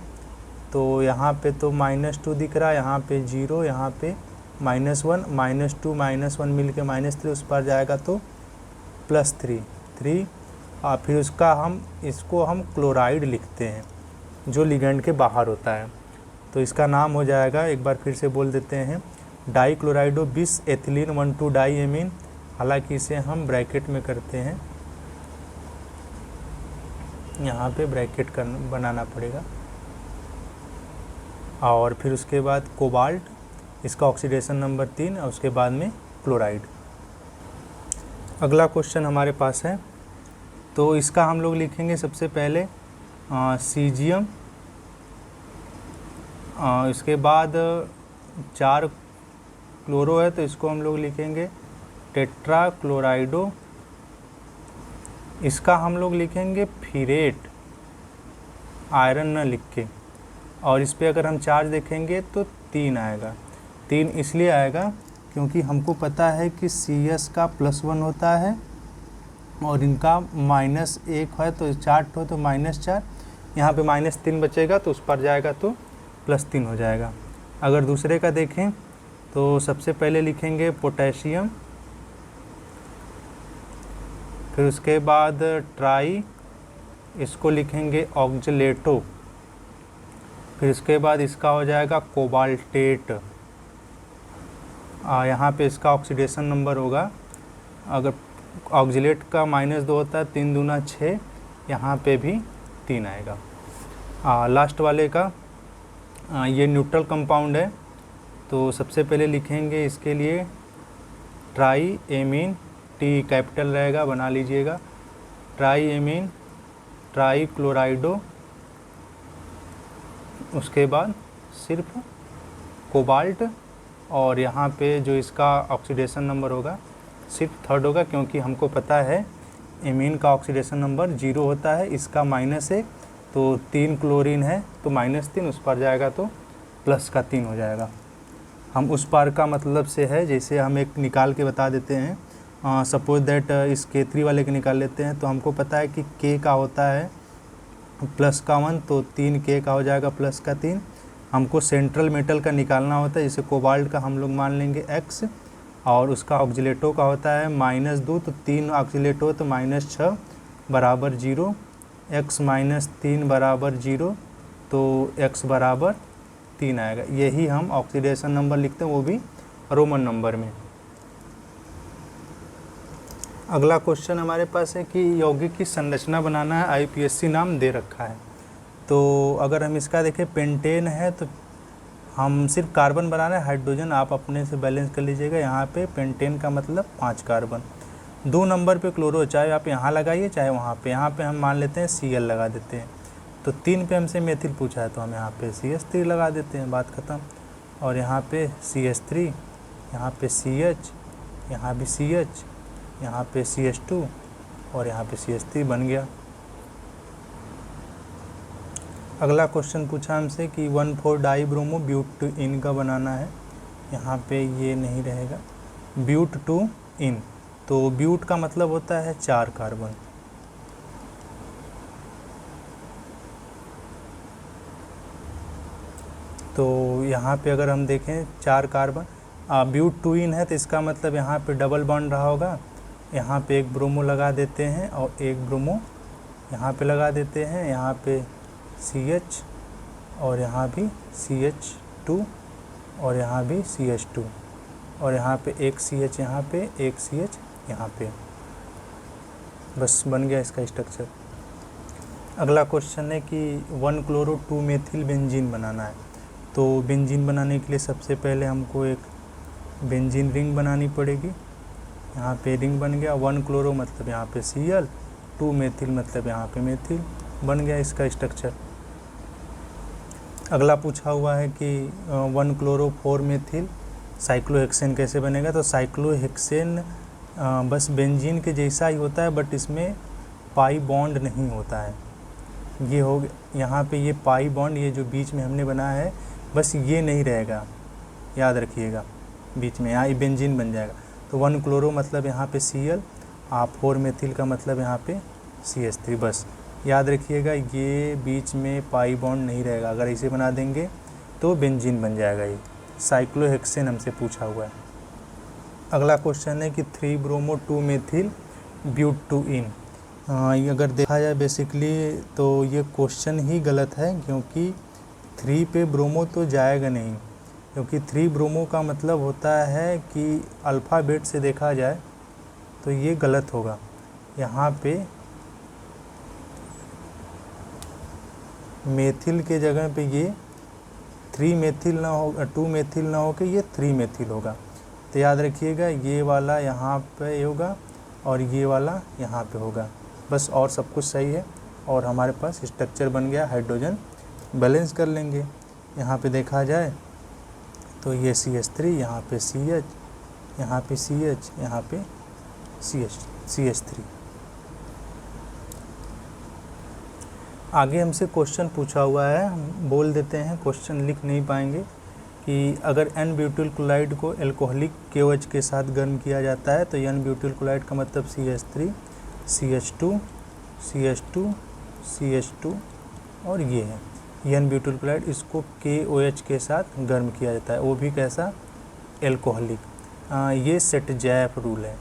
Speaker 1: तो यहाँ पे तो -2 दिख रहा है, यहाँ पे 0, यहाँ पे -1, -2 -1 मिल के -3, उस पर जाएगा तो +3। फिर इसको हम क्लोराइड लिखते हैं जो लिगेंड के बाहर होता है। तो इसका नाम हो जाएगा, एक बार फिर से बोल देते हैं, डाई क्लोराइडो बिस एथिलीन 1,2 डाईएमीन। हालांकि इसे हम ब्रैकेट में करते हैं, यहाँ पे ब्रैकेट बनाना पड़ेगा। और फिर उसके बाद कोबाल्ट, इसका ऑक्सीडेशन नंबर 3, और उसके बाद में क्लोराइड। अगला क्वेश्चन हमारे पास है, तो इसका हम लोग लिखेंगे सबसे पहले सीजियम, इसके बाद 4 क्लोरो है तो इसको हम लोग लिखेंगे टेट्रा क्लोराइडो, इसका हम लोग लिखेंगे फिरेट, आयरन न लिख के, और इस पर अगर हम चार्ज देखेंगे तो 3 आएगा। 3 इसलिए आएगा क्योंकि हमको पता है कि CS का +1 होता है और इनका -1 है, तो 4 हो तो -4, यहाँ पे -3 बचेगा तो उस पर जाएगा तो +3 हो जाएगा। अगर दूसरे का देखें तो सबसे पहले लिखेंगे पोटेशियम, फिर उसके बाद ट्राई, इसको लिखेंगे ऑक्जेलेटो, फिर उसके बाद इसका हो जाएगा कोबाल्टेट। यहाँ पे इसका ऑक्सीडेशन नंबर होगा, अगर ऑक्जेलेट का -2 होता है, 3 दूना 6, यहाँ पे भी 3 आएगा। लास्ट वाले का ये न्यूट्रल कंपाउंड है, तो सबसे पहले लिखेंगे इसके लिए ट्राई एमीन, टी कैपिटल रहेगा, बना लीजिएगा, ट्राई एमीन ट्राई क्लोराइडो, उसके बाद सिर्फ कोबाल्ट, और यहाँ पे जो इसका ऑक्सीडेशन नंबर होगा सिर्फ 3rd होगा, क्योंकि हमको पता है एमीन का ऑक्सीडेशन नंबर 0 होता है, इसका -1, तो 3 क्लोरीन है तो -3, उस पर जाएगा तो +3 हो जाएगा। हम उस पार का मतलब से है, जैसे हम एक निकाल के बता देते हैं, सपोज दैट इस K3 वाले के निकाल लेते हैं, तो हमको पता है कि K का होता है +1, तो 3K का हो जाएगा +3। हमको सेंट्रल मेटल का निकालना होता है, जैसे कोबाल्ट का हम लोग मान लेंगे X, और उसका ऑक्सीलेटो का होता है -2, तो 3 ऑक्सीलेटो तो -6 बराबर 0, x - 3 बराबर 0, तो x बराबर 3 आएगा। यही हम ऑक्सीडेशन नंबर लिखते हैं, वो भी रोमन नंबर में। अगला क्वेश्चन हमारे पास है कि यौगिक की संरचना बनाना है, IUPAC नाम दे रखा है। तो अगर हम इसका देखें, पेंटेन है तो हम सिर्फ कार्बन बनाना है, हाइड्रोजन आप अपने से बैलेंस कर लीजिएगा। यहाँ पे पेंटेन का मतलब 5 कार्बन। 2 नंबर पे क्लोरो, चाहे आप यहाँ लगाइए चाहे वहाँ पे, यहाँ पे हम मान लेते हैं Cl लगा देते हैं। तो 3 पे हमसे मेथिल पूछा है तो हम यहाँ पे CH3 लगा देते हैं, बात ख़त्म। और यहाँ पे CH3, यहाँ पे CH, यहाँ भी CH, यहाँ पे CH2 और यहाँ पे CH3 बन गया। अगला क्वेश्चन पूछा हमसे कि 1,4 डाई ब्रोमो ब्यूट इन का बनाना है। यहाँ पे ये नहीं रहेगा, ब्यूट टू इन। तो ब्यूट का मतलब होता है 4 कार्बन। तो यहाँ पे अगर हम देखें 4 कार्बन, ब्यूट टू इन है तो इसका मतलब यहाँ पे डबल बॉन्ड रहा होगा। यहाँ पे एक ब्रोमो लगा देते हैं और एक ब्रोमो यहाँ पे लगा देते हैं, यहाँ पे CH और यहाँ भी CH2 और यहाँ भी CH2 और यहाँ पे एक CH, यहाँ पे एक CH, यहाँ पे। बस बन गया इसका स्ट्रक्चर। अगला क्वेश्चन है कि 1 क्लोरो 2 मेथिल बेंजीन बनाना है। तो बेंजीन बनाने के लिए सबसे पहले हमको एक बेंजीन रिंग बनानी पड़ेगी। यहाँ पे रिंग बन गया, 1 क्लोरो मतलब यहाँ पे Cl, 2 मेथिल मतलब यहाँ पे मेथिल, बन गया इसका स्ट्रक्चर। अगला पूछा हुआ है कि 1 क्लोरो 4 मेथिल साइक्लोहेक्सेन कैसे बनेगा। तो साइक्लोहेक्सेन बस बेंजीन के जैसा ही होता है, बट इसमें पाई बॉन्ड नहीं होता है। ये हो गया यहाँ पे, ये पाई बॉन्ड, ये जो बीच में हमने बनाया है बस ये नहीं रहेगा, याद रखिएगा। बीच में यहाँ ये बेंजीन बन जाएगा। तो 1 क्लोरो मतलब यहाँ पे Cl, 4 मेथिल का मतलब यहाँ पे CH3। बस याद रखिएगा, ये बीच में पाई बॉन्ड नहीं रहेगा। अगर इसे बना देंगे तो बेंजीन बन जाएगा। ये साइक्लोहेक्सेन हमसे पूछा हुआ है। अगला क्वेश्चन है कि 3 ब्रोमो 2 मेथिल ब्यूट टू इन। ये अगर देखा जाए बेसिकली तो ये क्वेश्चन ही गलत है, क्योंकि 3 पे ब्रोमो तो जाएगा नहीं, क्योंकि 3 ब्रोमो का मतलब होता है कि अल्फ़ाबेट से देखा जाए तो ये गलत होगा। यहाँ पे मेथिल के जगह पे ये 3 मेथिल ना हो, 2 मेथिल ना हो के ये 3 मेथिल होगा। तो याद रखिएगा, ये वाला यहाँ पे होगा और ये वाला यहाँ पे होगा। बस और सब कुछ सही है और हमारे पास स्ट्रक्चर बन गया। हाइड्रोजन बैलेंस कर लेंगे। यहाँ पे देखा जाए तो ये CH3, यहाँ पे CH, यहाँ पे CH, यहाँ पे CH3। आगे हमसे क्वेश्चन पूछा हुआ है, हम बोल देते हैं, क्वेश्चन लिख नहीं पाएंगे, कि अगर N ब्यूटिल क्लोराइड को एल्कोहलिक KOH के साथ गर्म किया जाता है तो N ब्यूटिल क्लोराइड का मतलब CH3, CH2, CH2, CH2 और ये है N ब्यूटिल क्लोराइड। इसको KOH के साथ गर्म किया जाता है, वो भी कैसा, एल्कोहलिक। ये सेट-जैप रूल है।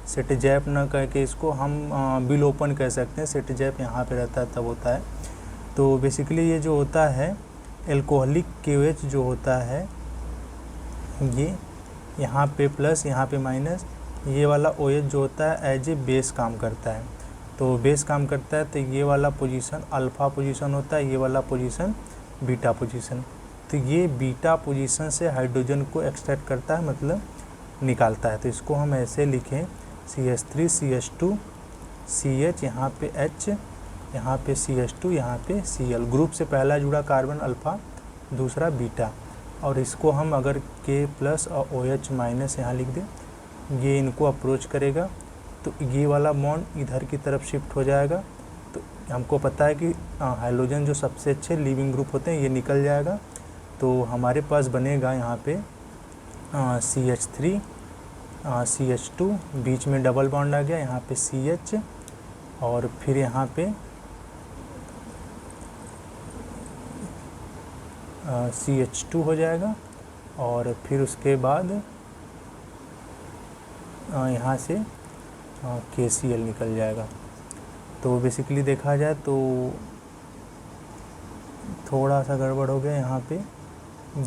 Speaker 1: सेट-जैप ना कह के इसको हम विलोपन कह सकते हैं। सेट-जैप यहाँ पे रहता है तब होता है। तो बेसिकली ये जो होता है एल्कोहलिक KOH जो होता है, ये यहाँ पे प्लस यहाँ पे माइनस, ये वाला OH जो होता है एज ए बेस काम करता है। तो बेस काम करता है तो ये वाला पोजीशन अल्फ़ा पोजीशन होता है, ये वाला पोजीशन बीटा पोजीशन। तो ये बीटा पोजीशन से हाइड्रोजन को एक्सट्रैक्ट करता है, मतलब निकालता है। तो इसको हम ऐसे लिखें, CH3, CH2, CH, यहाँ पे H, यहाँ पे CH2, यहाँ पे Cl। ग्रुप से पहला जुड़ा कार्बन अल्फ़ा, दूसरा बीटा। और इसको हम अगर K प्लस और OH माइनस यहाँ लिख दें, ये इनको अप्रोच करेगा तो ये वाला बॉन्ड इधर की तरफ शिफ्ट हो जाएगा। तो हमको पता है कि हाइड्रोजन जो सबसे अच्छे लिविंग ग्रुप होते हैं ये निकल जाएगा। तो हमारे पास बनेगा यहाँ पे CH3, CH2, बीच में डबल बॉन्ड आ गया, यहाँ पे CH और फिर यहाँ पे CH2 हो जाएगा और फिर उसके बाद यहाँ से KCl निकल जाएगा। तो बेसिकली देखा जाए तो थोड़ा सा गड़बड़ हो गया, यहाँ पे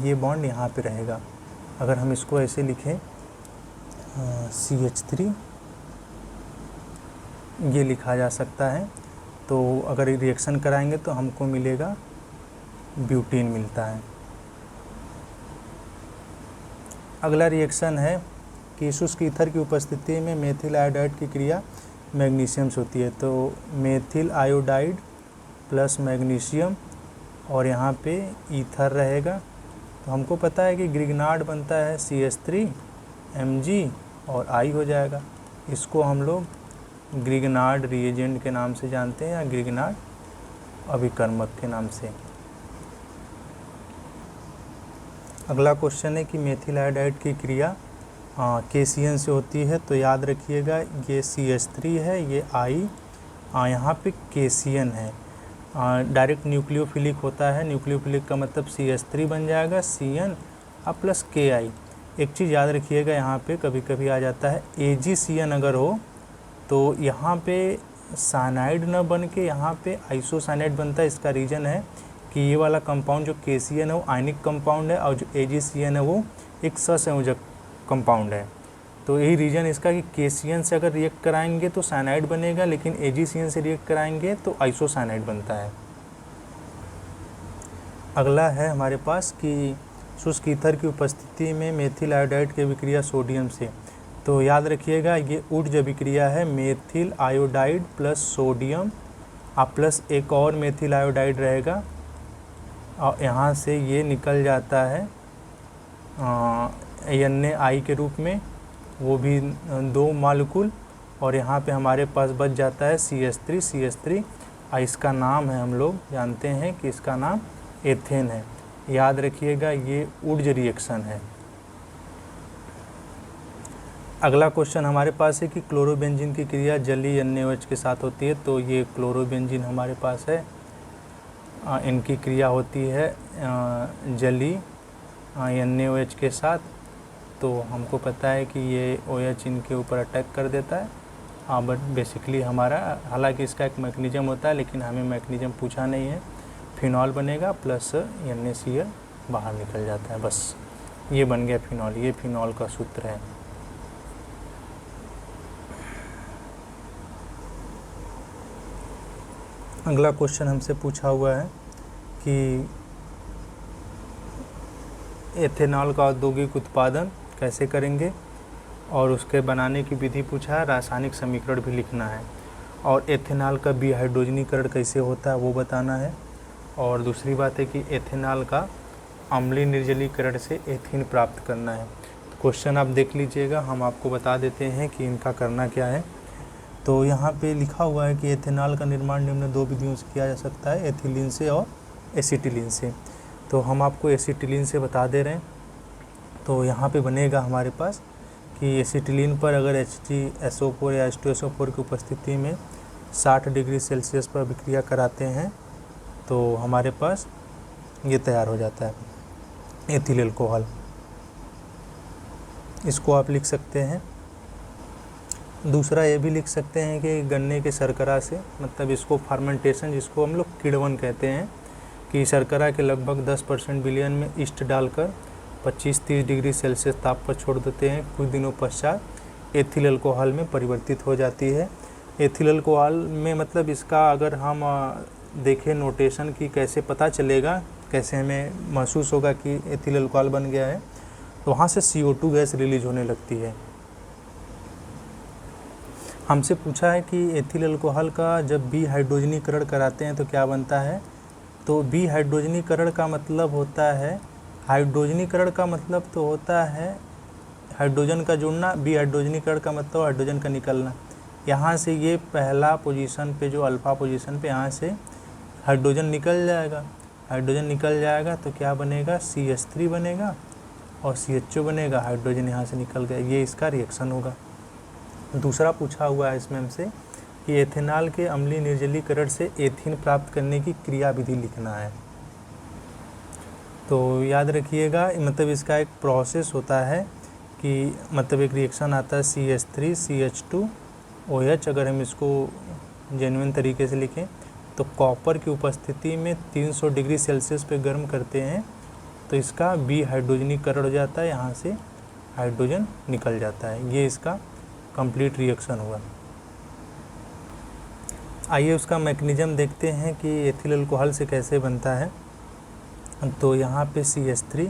Speaker 1: ये बॉन्ड यहाँ पे रहेगा। अगर हम इसको ऐसे लिखें CH3, ये लिखा जा सकता है। तो अगर रिएक्शन कराएंगे तो हमको मिलेगा ब्यूटीन मिलता है। अगला रिएक्शन है कि शुष्क ईथर की उपस्थिति में मेथिल आयोडाइड की क्रिया मैग्नीशियम से होती है। तो मेथिल आयोडाइड प्लस मैग्नीशियम और यहाँ पे ईथर रहेगा। तो हमको पता है कि ग्रिग्नार्ड बनता है CH3 Mg और I हो जाएगा। इसको हम लोग ग्रिग्नार्ड रिएजेंट के नाम से जानते हैं या ग्रिग्नार्ड अभिकर्मक के नाम से। अगला क्वेश्चन है कि मेथिल आयोडाइड की क्रिया KCN से होती है। तो याद रखिएगा ये CH3 है, ये यहाँ पे KCN है। डायरेक्ट न्यूक्लियोफिलिक होता है, न्यूक्लियोफिलिक का मतलब CH3 बन जाएगा CN प्लस KI। एक चीज़ याद रखिएगा, यहाँ पे कभी कभी आ जाता है AgCN अगर हो तो यहाँ पे साइनाइड न बन के यहाँ पे आइसोसाइनाइड बनता है। इसका रीज़न है कि ये वाला कंपाउंड जो KCN है वो आयनिक कंपाउंड है और जो AgCN है वो एक सहसंयोजक कंपाउंड है। तो यही रीज़न इसका कि KCN से अगर रिएक्ट कराएंगे तो साइनाइड बनेगा, लेकिन AgCN से रिएक्ट कराएंगे तो आइसोसाइनाइड बनता है। अगला है हमारे पास कि शुष्क ईथर की उपस्थिति में मेथिल आयोडाइड की विक्रिया सोडियम से। तो याद रखिएगा ये ऊर्ज अभिक्रिया है, methyl iodide plus sodium plus एक और मेथिल आयोडाइड रहेगा और यहाँ से ये निकल जाता है Na के रूप में, वो भी 2 मॉलिक्यूल, और यहाँ पे हमारे पास बच जाता है CH3 इसका नाम है, हम लोग जानते हैं कि इसका नाम एथेन है। याद रखिएगा ये ऊर्ज रिएक्शन है। अगला क्वेश्चन हमारे पास है कि क्लोरोबेंजीन की क्रिया जलीय NaOH के साथ होती है। तो ये क्लोरोबेंजीन हमारे पास है, इनकी क्रिया होती है जलीय NaOH के साथ। तो हमको पता है कि ये OH इनके ऊपर अटैक कर देता है। बट बेसिकली हमारा, हालांकि इसका एक मैकेनिज़्म होता है लेकिन हमें मैकेनिज़्म पूछा नहीं है। फिनॉल बनेगा प्लस NaCl बाहर निकल जाता है, बस ये बन गया फिनॉल। ये फिनॉल का सूत्र है। अगला क्वेश्चन हमसे पूछा हुआ है कि एथेनॉल का औद्योगिक उत्पादन कैसे करेंगे और उसके बनाने की विधि पूछा है। रासायनिक समीकरण भी लिखना है और एथेनॉल का विहाइड्रोजनीकरण कैसे होता है वो बताना है। और दूसरी बात है कि एथेनॉल का अम्लीय निर्जलीकरण से एथीन प्राप्त करना है। तो क्वेश्चन आप देख लीजिएगा, हम आपको बता देते हैं कि इनका करना क्या है। तो यहाँ पे लिखा हुआ है कि एथेनॉल का निर्माण निम्न 2 विधियों से किया जा सकता है, एथिलीन से और एसिटिलीन से। तो हम आपको एसिटिलीन से बता दे रहे हैं। तो यहाँ पे बनेगा हमारे पास कि एसिटिलीन पर अगर HgSO4 या H2SO4 की उपस्थिति में 60 डिग्री सेल्सियस पर अभिक्रिया कराते हैं तो हमारे पास ये तैयार हो जाता है एथिल अल्कोहल। इसको आप लिख सकते हैं। दूसरा ये भी लिख सकते हैं कि गन्ने के शर्करा से, मतलब इसको फर्मेंटेशन, जिसको हम लोग किण्वन कहते हैं, कि शर्करा के लगभग 10% विलयन में ईस्ट डालकर 25-30 डिग्री सेल्सियस ताप पर छोड़ देते हैं। कुछ दिनों पश्चात एथिल अल्कोहल में परिवर्तित हो जाती है। एथिल अल्कोहल में मतलब इसका अगर हम देखें नोटेशन की कैसे पता चलेगा, कैसे हमें महसूस होगा कि एथिल अल्कोहल बन गया है, तो वहाँ से CO2 गैस रिलीज होने लगती है। हमसे पूछा है कि एथिल अल्कोहल का जब विहाइड्रोजनीकरण कराते हैं तो क्या बनता है। तो विहाइड्रोजनीकरण का मतलब होता है, हाइड्रोजनीकरण का मतलब तो होता है हाइड्रोजन का जुड़ना, विहाइड्रोजनीकरण का मतलब हाइड्रोजन का निकलना। यहाँ से ये पहला पोजीशन पे, जो अल्फ़ा पोजीशन पे, यहाँ से हाइड्रोजन निकल जाएगा। हाइड्रोजन निकल जाएगा तो क्या बनेगा, CH3 बनेगा और CHO बनेगा। हाइड्रोजन यहाँ से निकल गया, ये इसका रिएक्शन होगा। दूसरा पूछा हुआ है इसमें हमसे कि एथेनॉल के अम्लीय निर्जलीकरण से एथीन प्राप्त करने की क्रिया विधि लिखना है। तो याद रखिएगा, मतलब इसका एक प्रोसेस होता है कि मतलब एक रिएक्शन आता है CH3 CH2 OH। अगर हम इसको जेन्युइन तरीके से लिखें तो कॉपर की उपस्थिति में 300 डिग्री सेल्सियस पे गर्म करते हैं तो इसका विहाइड्रोजनीकरण हो जाता है, यहाँ से हाइड्रोजन निकल जाता है। ये इसका कंप्लीट रिएक्शन हुआ। आइए उसका मैकेनिज़्म देखते हैं कि एथिल अल्कोहल से कैसे बनता है। तो यहाँ पे CH3,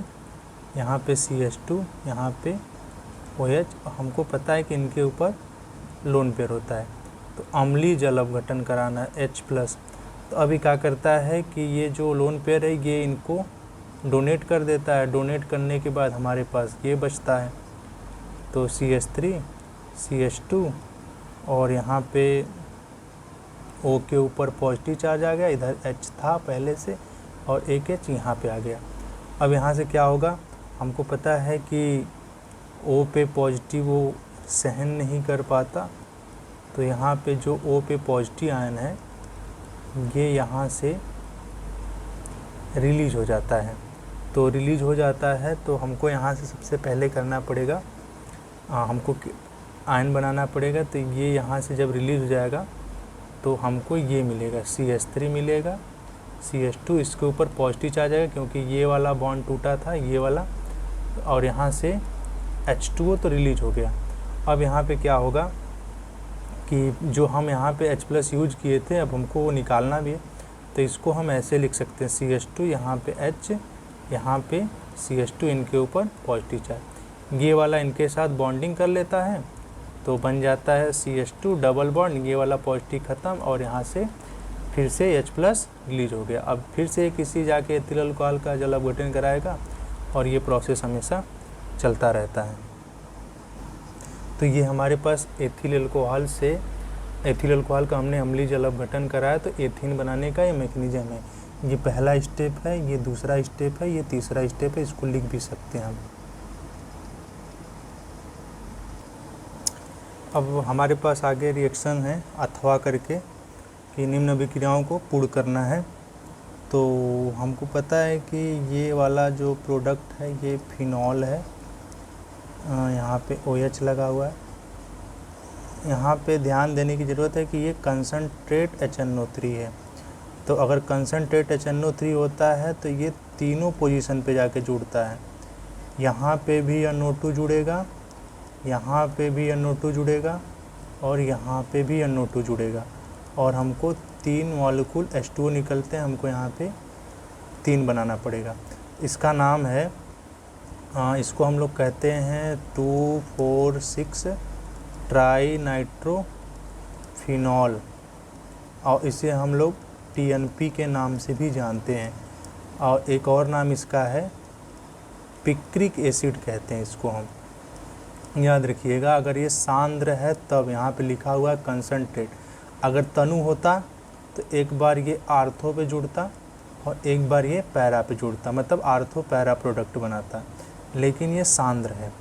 Speaker 1: यहाँ पे CH2, यहाँ पे OH। हमको पता है कि इनके ऊपर लोन पेयर होता है, तो अम्लीय जल अपघटन कराना है H+। तो अभी क्या करता है कि ये जो लोन पेयर है ये इनको डोनेट कर देता है। डोनेट करने के बाद हमारे पास ये बचता है, तो CH3 CH2 और यहाँ पे O के ऊपर पॉजिटिव चार्ज आ गया, इधर H था पहले से और एक H यहाँ पे आ गया। अब यहाँ से क्या होगा, हमको पता है कि O पे पॉजिटिव वो सहन नहीं कर पाता, तो यहाँ पे जो O पे पॉजिटिव आयन है ये यहाँ से रिलीज हो जाता है। तो रिलीज हो जाता है तो हमको यहाँ से सबसे पहले करना पड़ेगा, हमको आयन बनाना पड़ेगा। तो ये यहाँ से जब रिलीज हो जाएगा तो हमको ये मिलेगा CH3 मिलेगा, CH2 इसके ऊपर पॉजिटिव चार्ज आएगा क्योंकि ये वाला बॉन्ड टूटा था ये वाला, और यहाँ से H2O तो रिलीज हो गया। अब यहाँ पे क्या होगा कि जो हम यहाँ पे H+ यूज किए थे अब हमको वो निकालना भी है, तो इसको हम ऐसे लिख सकते हैं CH2 यहाँ पे H, यहाँ पे CH2, इनके ऊपर पॉजिटिव चार्ज, ये वाला इनके साथ बॉन्डिंग कर लेता है तो बन जाता है CH2 डबल बॉन्ड, ये वाला पॉजिटिव ख़त्म और यहाँ से फिर से H+ रिलीज हो गया। अब फिर से किसी जाके एथिल अल्कोहल का जल अपघटन कराएगा और ये प्रोसेस हमेशा चलता रहता है। तो ये हमारे पास एथिल अल्कोहल का हमने अम्लीय जल अपघटन कराया, तो एथीन बनाने का ये मैकेनिज्म है। ये पहला स्टेप है, ये दूसरा स्टेप है, ये तीसरा स्टेप है, इसको लिख भी सकते हैं हम। अब हमारे पास आगे रिएक्शन है अथवा करके कि निम्न अभिक्रियाओं को पूर्ण करना है। तो हमको पता है कि ये वाला जो प्रोडक्ट है ये फिनॉल है, यहाँ पे OH लगा हुआ है। यहाँ पे ध्यान देने की ज़रूरत है कि ये कंसनट्रेट HNO3 है। तो अगर कंसनट्रेट HNO3 होता है तो ये तीनों पोजीशन पे जाके जुड़ता है। यहाँ पे भी NO2 जुड़ेगा, यहाँ पे भी NO2 जुड़ेगा और यहाँ पे भी NO2 जुड़ेगा, और हमको 3 मॉलिक्यूल H2O निकलते हैं, हमको यहाँ पे 3 बनाना पड़ेगा। इसका नाम है, इसको हम लोग कहते हैं 2,4,6 ट्राई नाइट्रोफिनॉल, और इसे हम लोग TNP के नाम से भी जानते हैं, और एक और नाम इसका है पिक्रिक एसिड कहते हैं इसको हम। याद रखिएगा, अगर ये सांद्र है तब यहाँ पे लिखा हुआ है कंसनट्रेट, अगर तनु होता तो एक बार ये आर्थो पे जुड़ता और एक बार ये पैरा पे जुड़ता, मतलब आर्थो पैरा प्रोडक्ट बनाता, लेकिन ये सांद्र है।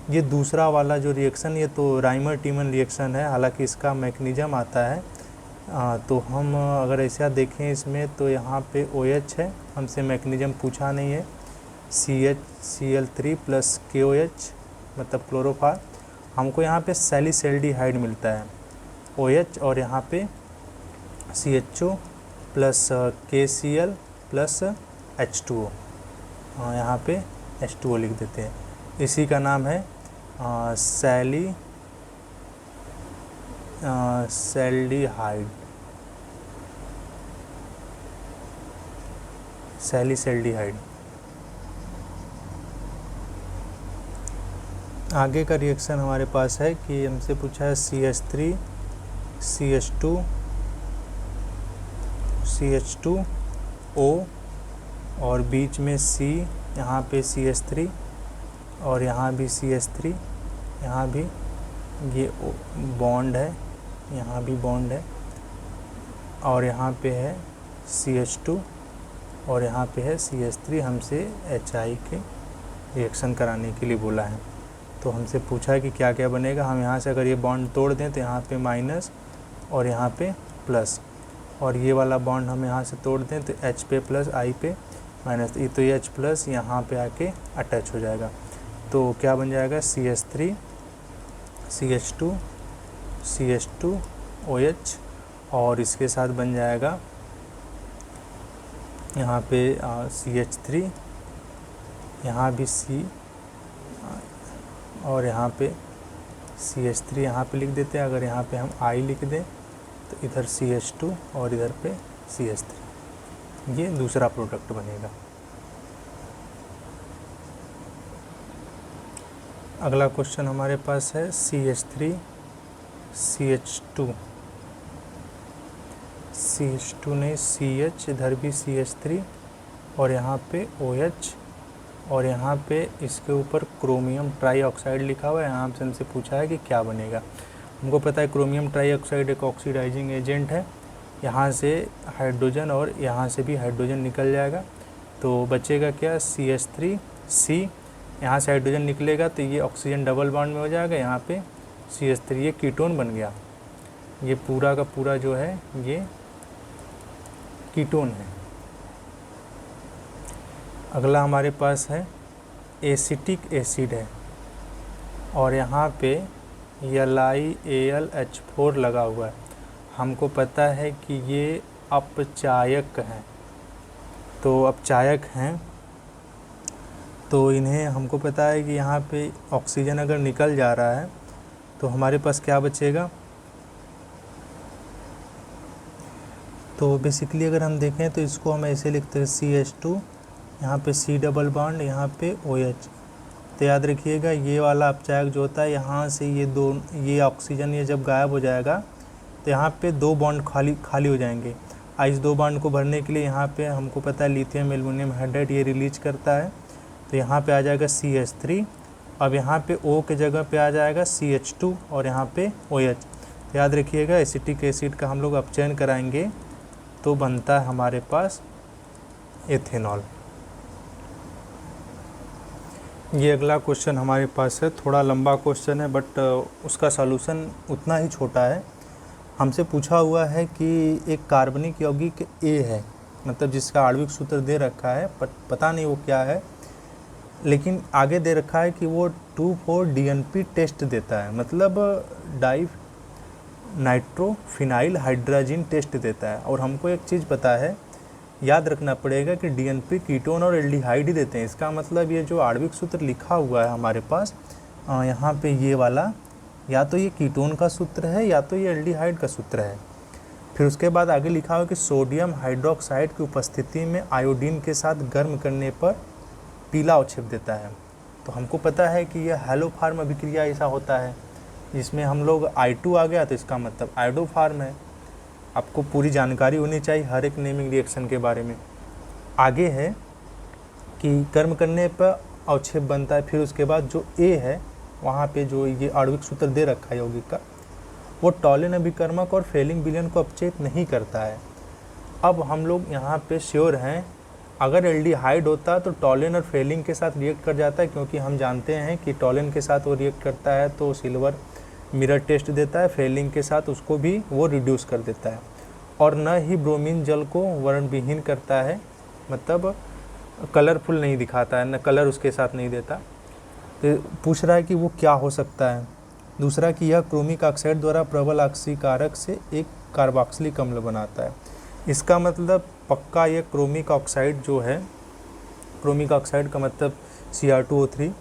Speaker 1: ये दूसरा वाला जो रिएक्शन ये तो राइमर टीमन रिएक्शन है, हालांकि इसका मैकेनिज्म आता है। तो हम अगर ऐसा देखें इसमें तो यहाँ पे OH है, हमसे मैकेनिज्म पूछा नहीं है, CHCl3 + KOH मतलब क्लोरोफार, हमको यहाँ पे सैलिसैल्डिहाइड मिलता है OH, और यहाँ पे CHO + KCl + H2O, यहाँ पे H2O लिख देते हैं। इसी का नाम है सैलिसैल्डिहाइड। आगे का रिएक्शन हमारे पास है कि हमसे पूछा है CH3 CH2O और बीच में C, यहाँ पे CH3 और यहाँ भी CH3, यहाँ भी ये बॉन्ड है, यहाँ भी बॉन्ड है, और यहाँ पे है CH2 और यहाँ पे है CH3। हमसे HI के रिएक्शन कराने के लिए बोला है, तो हमसे पूछा है कि क्या क्या बनेगा। हम यहाँ से अगर ये बॉन्ड तोड़ दें तो यहाँ पे माइनस और यहाँ पे प्लस, और ये वाला बॉन्ड हम यहाँ से तोड़ दें तो H पे प्लस I पे माइनस, तो ये H+ यहाँ पे आके अटैच हो जाएगा। तो क्या बन जाएगा CH3 CH2 CH2 OH, और इसके साथ बन जाएगा यहाँ पे CH3, यहाँ भी C, और यहाँ पे CH3 यहाँ पे लिख देते हैं। अगर यहाँ पे हम I लिख दें तो इधर CH2 और इधर पे CH3, ये दूसरा प्रोडक्ट बनेगा। अगला क्वेश्चन हमारे पास है CH3 CH2 नहीं CH, इधर भी CH3 और यहाँ पे OH, और यहाँ पे इसके ऊपर क्रोमियम ट्राईऑक्साइड लिखा हुआ है। यहाँ से हमसे पूछा है कि क्या बनेगा। हमको पता है क्रोमियम ट्राईऑक्साइड एक ऑक्सीडाइजिंग एजेंट है, यहाँ से हाइड्रोजन और यहाँ से भी हाइड्रोजन निकल जाएगा, तो बचेगा क्या CH3C, यहाँ से हाइड्रोजन निकलेगा तो ये ऑक्सीजन डबल बॉन्ड में हो जाएगा, यहाँ पे CH3 ये कीटोन बन गया। ये पूरा का पूरा जो है ये कीटोन है। अगला हमारे पास है एसिटिक एसिड है और यहाँ पे LiAlH4 लगा हुआ है। हमको पता है कि ये अपचायक हैं, तो अपचायक हैं तो इन्हें हमको पता है कि यहाँ पे ऑक्सीजन अगर निकल जा रहा है तो हमारे पास क्या बचेगा। तो बेसिकली अगर हम देखें तो इसको हम ऐसे लिखते हैं CH2, यहाँ पे C डबल बॉन्ड, यहाँ पे OH। तो याद रखिएगा ये वाला अपचायक जो होता है, यहाँ से ये ऑक्सीजन ये जब गायब हो जाएगा तो यहाँ पे 2 बॉन्ड खाली हो जाएंगे। इस 2 बॉन्ड को भरने के लिए यहाँ पे हमको पता है लिथियम एल्युमिनियम हाइड्राइड ये रिलीज करता है, तो यहाँ पे आ जाएगा CH3। अब यहाँ पे O के जगह पे आ जाएगा CH2 और यहाँ पे OH। तो याद रखिएगा एसिटिक एसिड का हम लोग अपचयन कराएंगे तो बनता है हमारे पास एथेनॉल। ये अगला क्वेश्चन हमारे पास है, थोड़ा लंबा क्वेश्चन है बट उसका सॉल्यूशन उतना ही छोटा है। हमसे पूछा हुआ है कि एक कार्बनिक यौगिक A है, मतलब जिसका आणविक सूत्र दे रखा है पता नहीं वो क्या है, लेकिन आगे दे रखा है कि वो 2,4-DNP टेस्ट देता है, मतलब डाई नाइट्रोफिनाइल हाइड्रोजन टेस्ट देता है। और हमको एक चीज़ पता है, याद रखना पड़ेगा कि DNP कीटोन और एल्डिहाइड ही देते हैं। इसका मतलब ये जो आणविक सूत्र लिखा हुआ है हमारे पास यहाँ पे ये वाला, या तो ये कीटोन का सूत्र है या तो ये एल्डिहाइड का सूत्र है। फिर उसके बाद आगे लिखा हुआ कि सोडियम हाइड्रोक्साइड की उपस्थिति में आयोडीन के साथ गर्म करने पर पीला अवक्षेप देता है। तो हमको पता है कि यह हैलोफार्म अभिक्रिया ऐसा होता है जिसमें हम लोग I2 आ गया तो इसका मतलब आयोडोफार्म है। आपको पूरी जानकारी होनी चाहिए हर एक नेमिंग रिएक्शन के बारे में। आगे है कि गर्म करने पर अवक्षेप बनता है। फिर उसके बाद जो A है वहाँ पे जो ये आणविक सूत्र दे रखा है यौगिक का, वो टॉलिन अभिकर्मक और फेलिंग विलयन को अपचयित नहीं करता है। अब हम लोग यहाँ पे श्योर हैं, अगर एल्डिहाइड होता तो टॉलिन और फेलिंग के साथ रिएक्ट कर जाता है, क्योंकि हम जानते हैं कि टॉलिन के साथ वो रिएक्ट करता है तो सिल्वर मिरर टेस्ट देता है, फेलिंग के साथ उसको भी वो रिड्यूस कर देता है। और न ही ब्रोमीन जल को वर्णविहीन करता है, मतलब कलरफुल नहीं दिखाता है, न कलर उसके साथ नहीं देता। तो पूछ रहा है कि वो क्या हो सकता है। दूसरा कि यह क्रोमिक ऑक्साइड द्वारा प्रबल ऑक्सीकारक से एक कार्बोक्सिलिक अम्ल बनाता है। इसका मतलब पक्का ये क्रोमिक ऑक्साइड जो है, क्रोमिक ऑक्साइड का मतलब Cr2O3,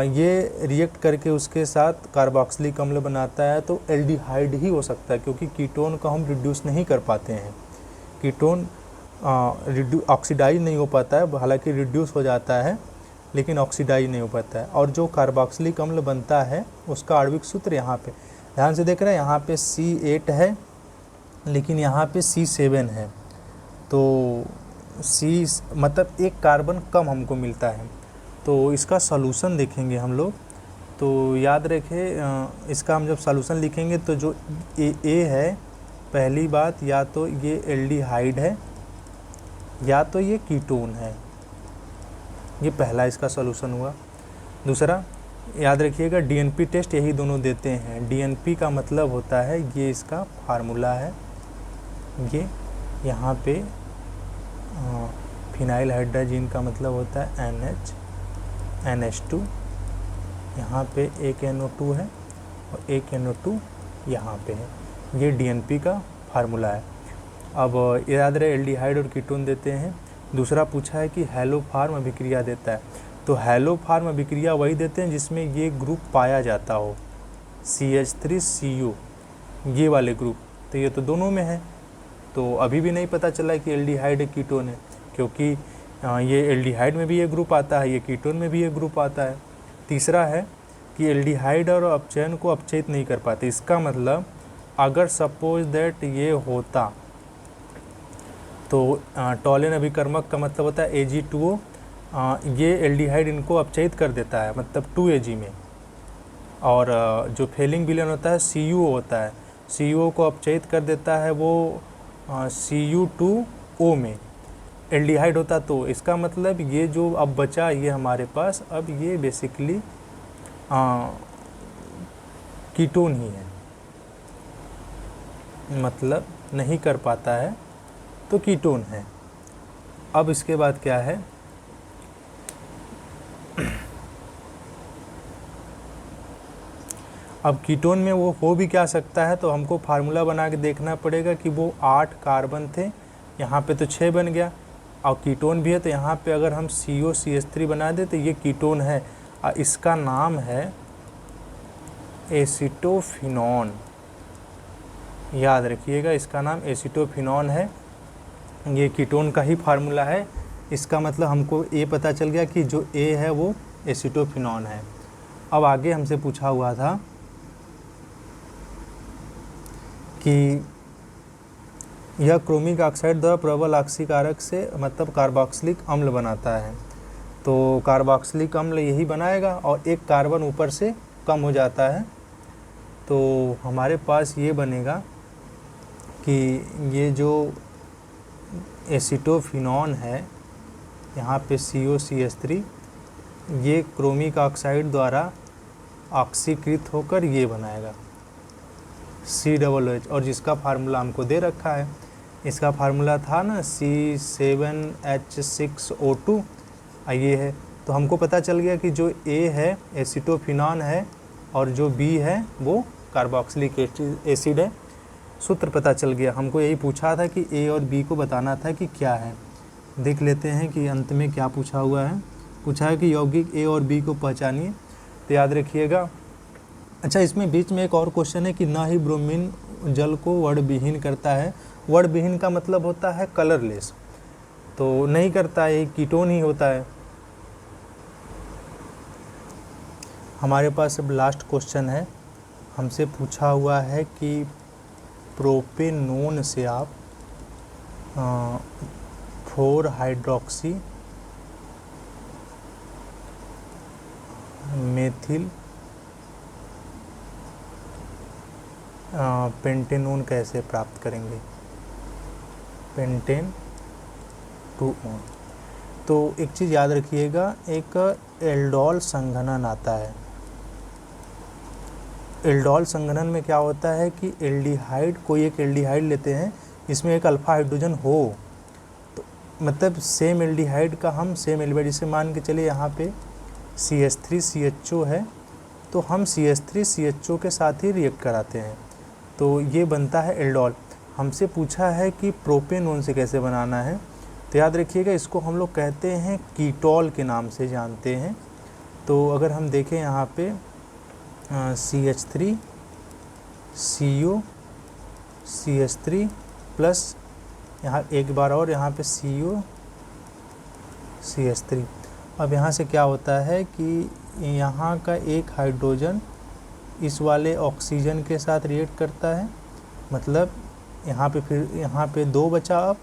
Speaker 1: ये रिएक्ट करके उसके साथ कार्बोक्सिलिक अम्ल बनाता है, तो एल्डिहाइड ही हो सकता है, क्योंकि कीटोन को हम रिड्यूस नहीं कर पाते हैं। कीटोन ऑक्सीडाइज नहीं हो पाता है, हालांकि रिड्यूस हो जाता है लेकिन ऑक्सीडाइज नहीं हो पाता है। और जो कार्बोक्सिलिक अम्ल बनता है उसका आणविक सूत्र यहाँ पे ध्यान से देख रहे हैं, यहाँ पे C8 है लेकिन यहाँ पे C7 है, तो मतलब एक कार्बन कम हमको मिलता है। तो इसका सॉल्यूशन देखेंगे हम लोग, तो याद रखें इसका हम जब सॉल्यूशन लिखेंगे तो जो ए है, पहली बात या तो ये एल्डिहाइड है या तो ये कीटोन है, ये पहला इसका सॉल्यूशन हुआ। दूसरा याद रखिएगा DNP टेस्ट यही दोनों देते हैं। DNP का मतलब होता है, ये इसका फार्मूला है, ये यहाँ पे फिनाइल हाइड्रोजन का मतलब होता है NH2, यहाँ पे एक NO2 है और एक NO2 यहाँ पे है, ये DNP का फार्मूला है। अब याद रहे एल्डिहाइड और कीटोन देते हैं। दूसरा पूछा है कि हैलोफार्म अभिक्रिया देता है, तो हैलोफार्म अभिक्रिया वही देते हैं जिसमें ये ग्रुप पाया जाता हो, CH3Cu ये वाले ग्रुप, तो ये तो दोनों में है। तो अभी भी नहीं पता चला कि एल्डिहाइड कीटोन है, क्योंकि ये एल्डिहाइड में भी ये ग्रुप आता है, ये कीटोन में भी ये ग्रुप आता है। तीसरा है कि एल्डिहाइड और अपचयन को अपचयित नहीं कर पाते। इसका मतलब अगर सपोज दैट ये होता तो टॉलिन अभिकर्मक का मतलब होता है Ag2O, ये एल्डिहाइड इनको अपचयित कर देता है, मतलब 2Ag में। और जो फेलिंग विलयन होता है CuO होता है, CuO को अपचयित कर देता है वो Cu2O में। एल्डिहाइड होता तो इसका मतलब ये जो अब बचा ये हमारे पास, अब ये बेसिकली कीटोन ही है, मतलब नहीं कर पाता है तो कीटोन है। अब इसके बाद क्या है, अब कीटोन में वो हो भी क्या सकता है, तो हमको फार्मूला बना के देखना पड़ेगा कि वो 8 कार्बन थे, यहाँ पे तो 6 बन गया, और कीटोन भी है तो यहाँ पे अगर हम COCH3 बना दे तो ये कीटोन है, और इसका नाम है एसीटोफिनॉन। याद रखिएगा इसका नाम एसीटोफिनॉन है, ये कीटोन का ही फार्मूला है। इसका मतलब हमको ये पता चल गया कि जो ए है वो एसीटोफिनॉन है। अब आगे हमसे पूछा हुआ था कि यह क्रोमिक ऑक्साइड द्वारा प्रबल ऑक्सीकारक से मतलब कार्बोक्सिलिक अम्ल बनाता है, तो कार्बोक्सिलिक अम्ल यही बनाएगा और एक कार्बन ऊपर से कम हो जाता है, तो हमारे पास ये बनेगा कि ये जो एसीटोफिनॉन है यहाँ पे COCH3 ये क्रोमिक ऑक्साइड द्वारा ऑक्सीकृत होकर ये बनाएगा COOH, और जिसका फार्मूला हमको दे रखा है, इसका फार्मूला था ना C7H6O2, ये है। तो हमको पता चल गया कि जो A है एसीटोफिनॉन है और जो B है वो कार्बोक्सिलिक एसिड है। सूत्र पता चल गया, हमको यही पूछा था कि A और B को बताना था कि क्या है। देख लेते हैं कि अंत में क्या पूछा हुआ है। पूछा है कि यौगिक A और B को पहचानिए, तो याद रखिएगा। अच्छा, इसमें बीच में एक और क्वेश्चन है कि ना ही ब्रोमीन जल को वर्णविहीन करता है। वर्णविहीन का मतलब होता है कलरलेस, तो नहीं करता है, कीटोन ही होता है। हमारे पास अब लास्ट क्वेश्चन है, हमसे पूछा हुआ है कि प्रोपेनोन से आप 4 हाइड्रोक्सी मेथिल पेंटेनोन कैसे प्राप्त करेंगे, पेंटेन 2-ओन। तो एक चीज़ याद रखिएगा, एक एल्डोल संघनन आता है। एल्डोल संघनन में क्या होता है कि एल्डिहाइड, कोई एक एल्डिहाइड लेते हैं, इसमें एक अल्फा हाइड्रोजन हो, तो मतलब सेम एल्डिहाइड का हम सेम एल्डिहाइड से मान के चलिए यहाँ पे CH3CHO है, तो हम CH3CHO के साथ ही रिएक्ट कराते हैं, तो ये बनता है एल्डोल। हमसे पूछा है कि प्रोपेनोन से कैसे बनाना है, तो याद रखिएगा इसको हम लोग कहते हैं कीटोल के नाम से जानते हैं। तो अगर हम देखें यहाँ पे CH3 CO CH3 प्लस यहाँ एक बार और यहाँ पे CO CH3। अब यहाँ से क्या होता है कि यहाँ का एक हाइड्रोजन इस वाले ऑक्सीजन के साथ रिएक्ट करता है, मतलब यहाँ पे फिर यहाँ पे 2 बचा अब,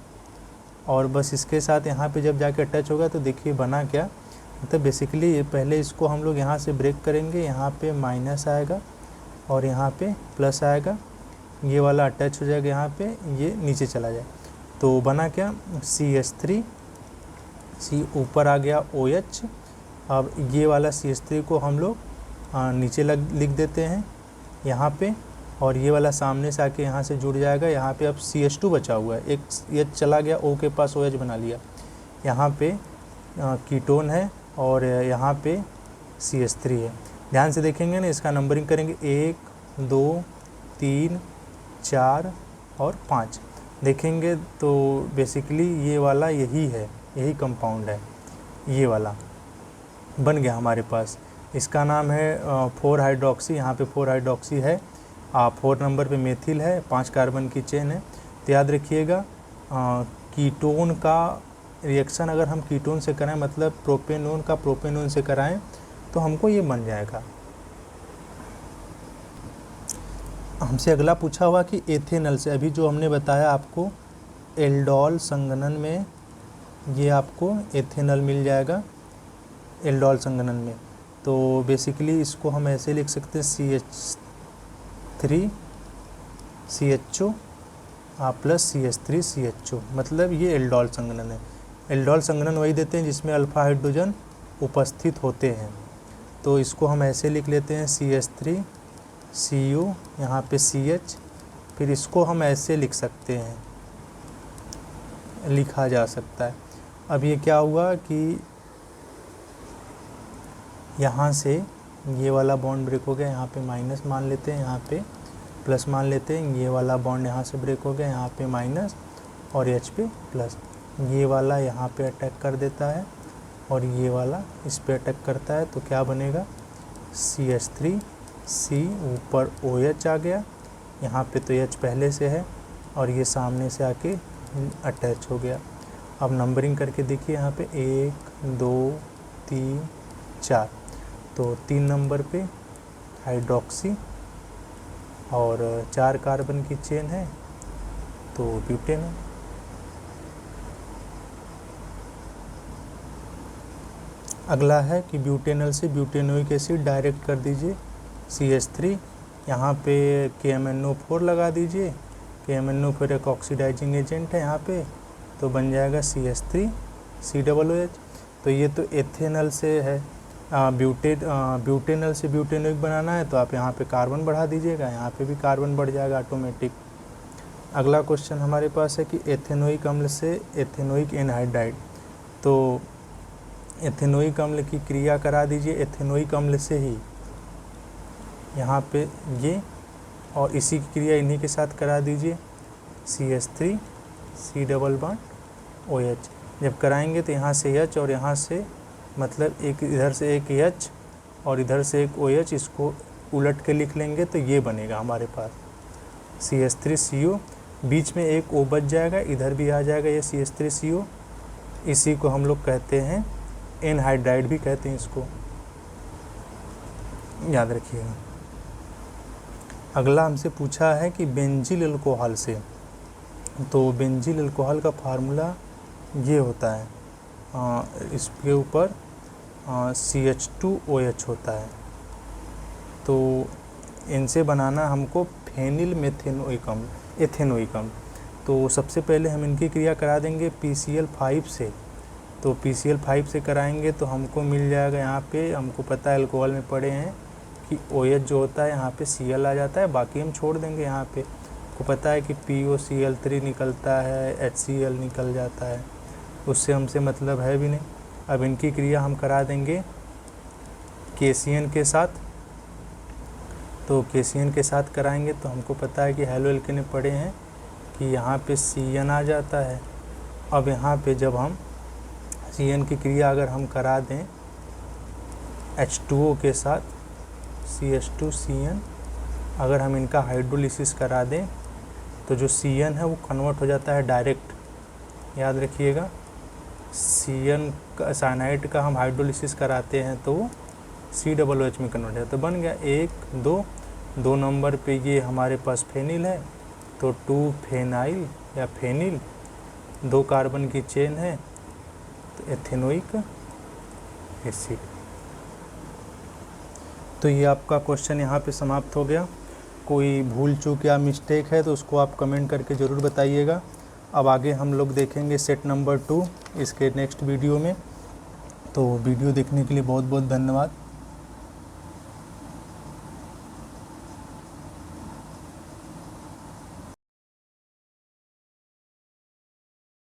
Speaker 1: और बस इसके साथ यहाँ पे जब जाके टच होगा तो देखिए बना क्या, मतलब बेसिकली ये पहले इसको हम लोग यहाँ से ब्रेक करेंगे, यहाँ पे माइनस आएगा और यहाँ पे प्लस आएगा, ये वाला अटैच हो जाएगा यहाँ पे, ये नीचे चला जाए, तो बना क्या CH3, C ऊपर आ गया OH। अब ये वाला CH3 को हम लोग नीचे लिख देते हैं यहाँ पे, और ये वाला सामने से आके यहाँ से जुड़ जाएगा। यहाँ पे अब CH2 बचा हुआ है, एक H चला गया, O के पास OH बना लिया, यहाँ पे कीटोन है और यहाँ पे CH3 है। ध्यान से देखेंगे ना, इसका नंबरिंग करेंगे 1 2 3 4 और 5 देखेंगे तो बेसिकली ये वाला यही है, यही कंपाउंड है, ये वाला बन गया हमारे पास। इसका नाम है 4 हाइड्रोक्सी, यहाँ पे 4 हाइड्रोक्सी है, 4 नंबर पे मेथिल है, 5 कार्बन की चेन है। तो याद रखिएगा कीटोन का रिएक्शन अगर हम कीटोन से कराएं, मतलब प्रोपेनोन का प्रोपेनोन से कराएं, तो हमको ये बन जाएगा। हमसे अगला पूछा हुआ कि एथेनॉल से, अभी जो हमने बताया आपको एल्डोल संघनन में ये आपको एथेनॉल मिल जाएगा एल्डोल संघनन में। तो बेसिकली इसको हम ऐसे लिख सकते हैं CH3CHO प्लस CH3CHO, मतलब ये एल्डोल संघनन है। एल्डोल संघनन वही देते हैं जिसमें अल्फा हाइड्रोजन उपस्थित होते हैं। तो इसको हम ऐसे लिख लेते हैं CH3 Cu, यहाँ पे CH, फिर इसको हम ऐसे लिख सकते हैं, लिखा जा सकता है। अब ये क्या हुआ कि यहाँ से ये वाला बॉन्ड ब्रेक हो गया, यहाँ पे माइनस मान लेते हैं, यहाँ पे प्लस मान लेते हैं। ये वाला बॉन्ड यहाँ से ब्रेक हो गया, यहाँ पे माइनस और H पे प्लस। ये वाला यहाँ पे अटैक कर देता है और ये वाला इस पे अटैक करता है, तो क्या बनेगा CH3 C, ऊपर OH आ गया, यहाँ पे तो H पहले से है और ये सामने से आके अटैच हो गया। अब नंबरिंग करके देखिए, यहाँ पे 1 2 3 4, तो 3 नंबर पे हाइड्रोक्सी और 4 कार्बन की चेन है, तो ब्यूटेन है। अगला है कि ब्यूटेनल से ब्यूटेनोइक एसिड डायरेक्ट कर दीजिए CH3, यहाँ पे KMnO4 लगा दीजिए। KMnO4 एक ऑक्सीडाइजिंग एजेंट है यहाँ पे, तो बन जाएगा CH3 COOH। तो ये तो एथेनल से है, ब्यूटेनल से ब्यूटेनोइक बनाना है, तो आप यहाँ पे कार्बन बढ़ा दीजिएगा, यहाँ पे भी कार्बन बढ़ जाएगा ऑटोमेटिक। अगला क्वेश्चन हमारे पास है कि एथेनोइक अम्ल से एथेनोइक एनहाइड्राइड, तो एथेनोइक अम्ल की क्रिया करा दीजिए एथेनोइक अम्ल से ही, यहाँ पे ये, और इसी की क्रिया इन्हीं के साथ करा दीजिए CH3 C+OH। जब कराएंगे तो यहाँ से H और यहाँ से, मतलब एक इधर से एक H और इधर से एक OH, इसको उलट के लिख लेंगे तो ये बनेगा हमारे पास CH3CO, बीच में एक O बच जाएगा, इधर भी आ जाएगा ये CH3CO। इसी को हम लोग कहते हैं एनहाइड्राइड भी कहते हैं इसको, याद रखिएगा। अगला हमसे पूछा है कि बेंजील अल्कोहल से, तो बेंजील अल्कोहल का फार्मूला ये होता है, इसके ऊपर CH2OH होता है, तो इनसे बनाना हमको फेनिल मेथेनोइक अम्ल, एथेनोइक अम्ल। तो सबसे पहले हम इनकी क्रिया करा देंगे PCl5 से, तो PCl5 से कराएंगे तो हमको मिल जाएगा, यहाँ पे हमको पता है अल्कोहल में पढ़े हैं कि OH जो होता है यहाँ पे Cl आ जाता है, बाकी हम छोड़ देंगे। यहाँ पे आपको पता है कि POCl3 निकलता है, HCl निकल जाता है, उससे हमसे मतलब है भी नहीं। अब इनकी क्रिया हम करा देंगे KCN के साथ, तो KCN के साथ कराएंगे तो हमको पता है कि हेलो एल्केन में पढ़े हैं कि यहाँ पे CN आ जाता है। अब यहाँ पे जब हम CN की क्रिया अगर हम करा दें H2O के साथ CH2CN, अगर हम इनका हाइड्रोलिसिस करा दें तो जो CN है वो कन्वर्ट हो जाता है डायरेक्ट, याद रखिएगा। CN का साइनाइड का हम हाइड्रोलिसिस कराते हैं तो वो COOH में कन्वर्ट है, तो बन गया 1 2, 2 नंबर पे ये हमारे पास फेनिल है, तो 2 फेनाइल या फेनिल, 2 कार्बन की चेन है, तो एथेनोइक एसिड। तो ये आपका क्वेश्चन यहाँ पे समाप्त हो गया। कोई भूल चूक या मिस्टेक है तो उसको आप कमेंट करके ज़रूर बताइएगा। अब आगे हम लोग देखेंगे सेट नंबर 2 इसके नेक्स्ट वीडियो में। तो वीडियो देखने के लिए बहुत बहुत धन्यवाद।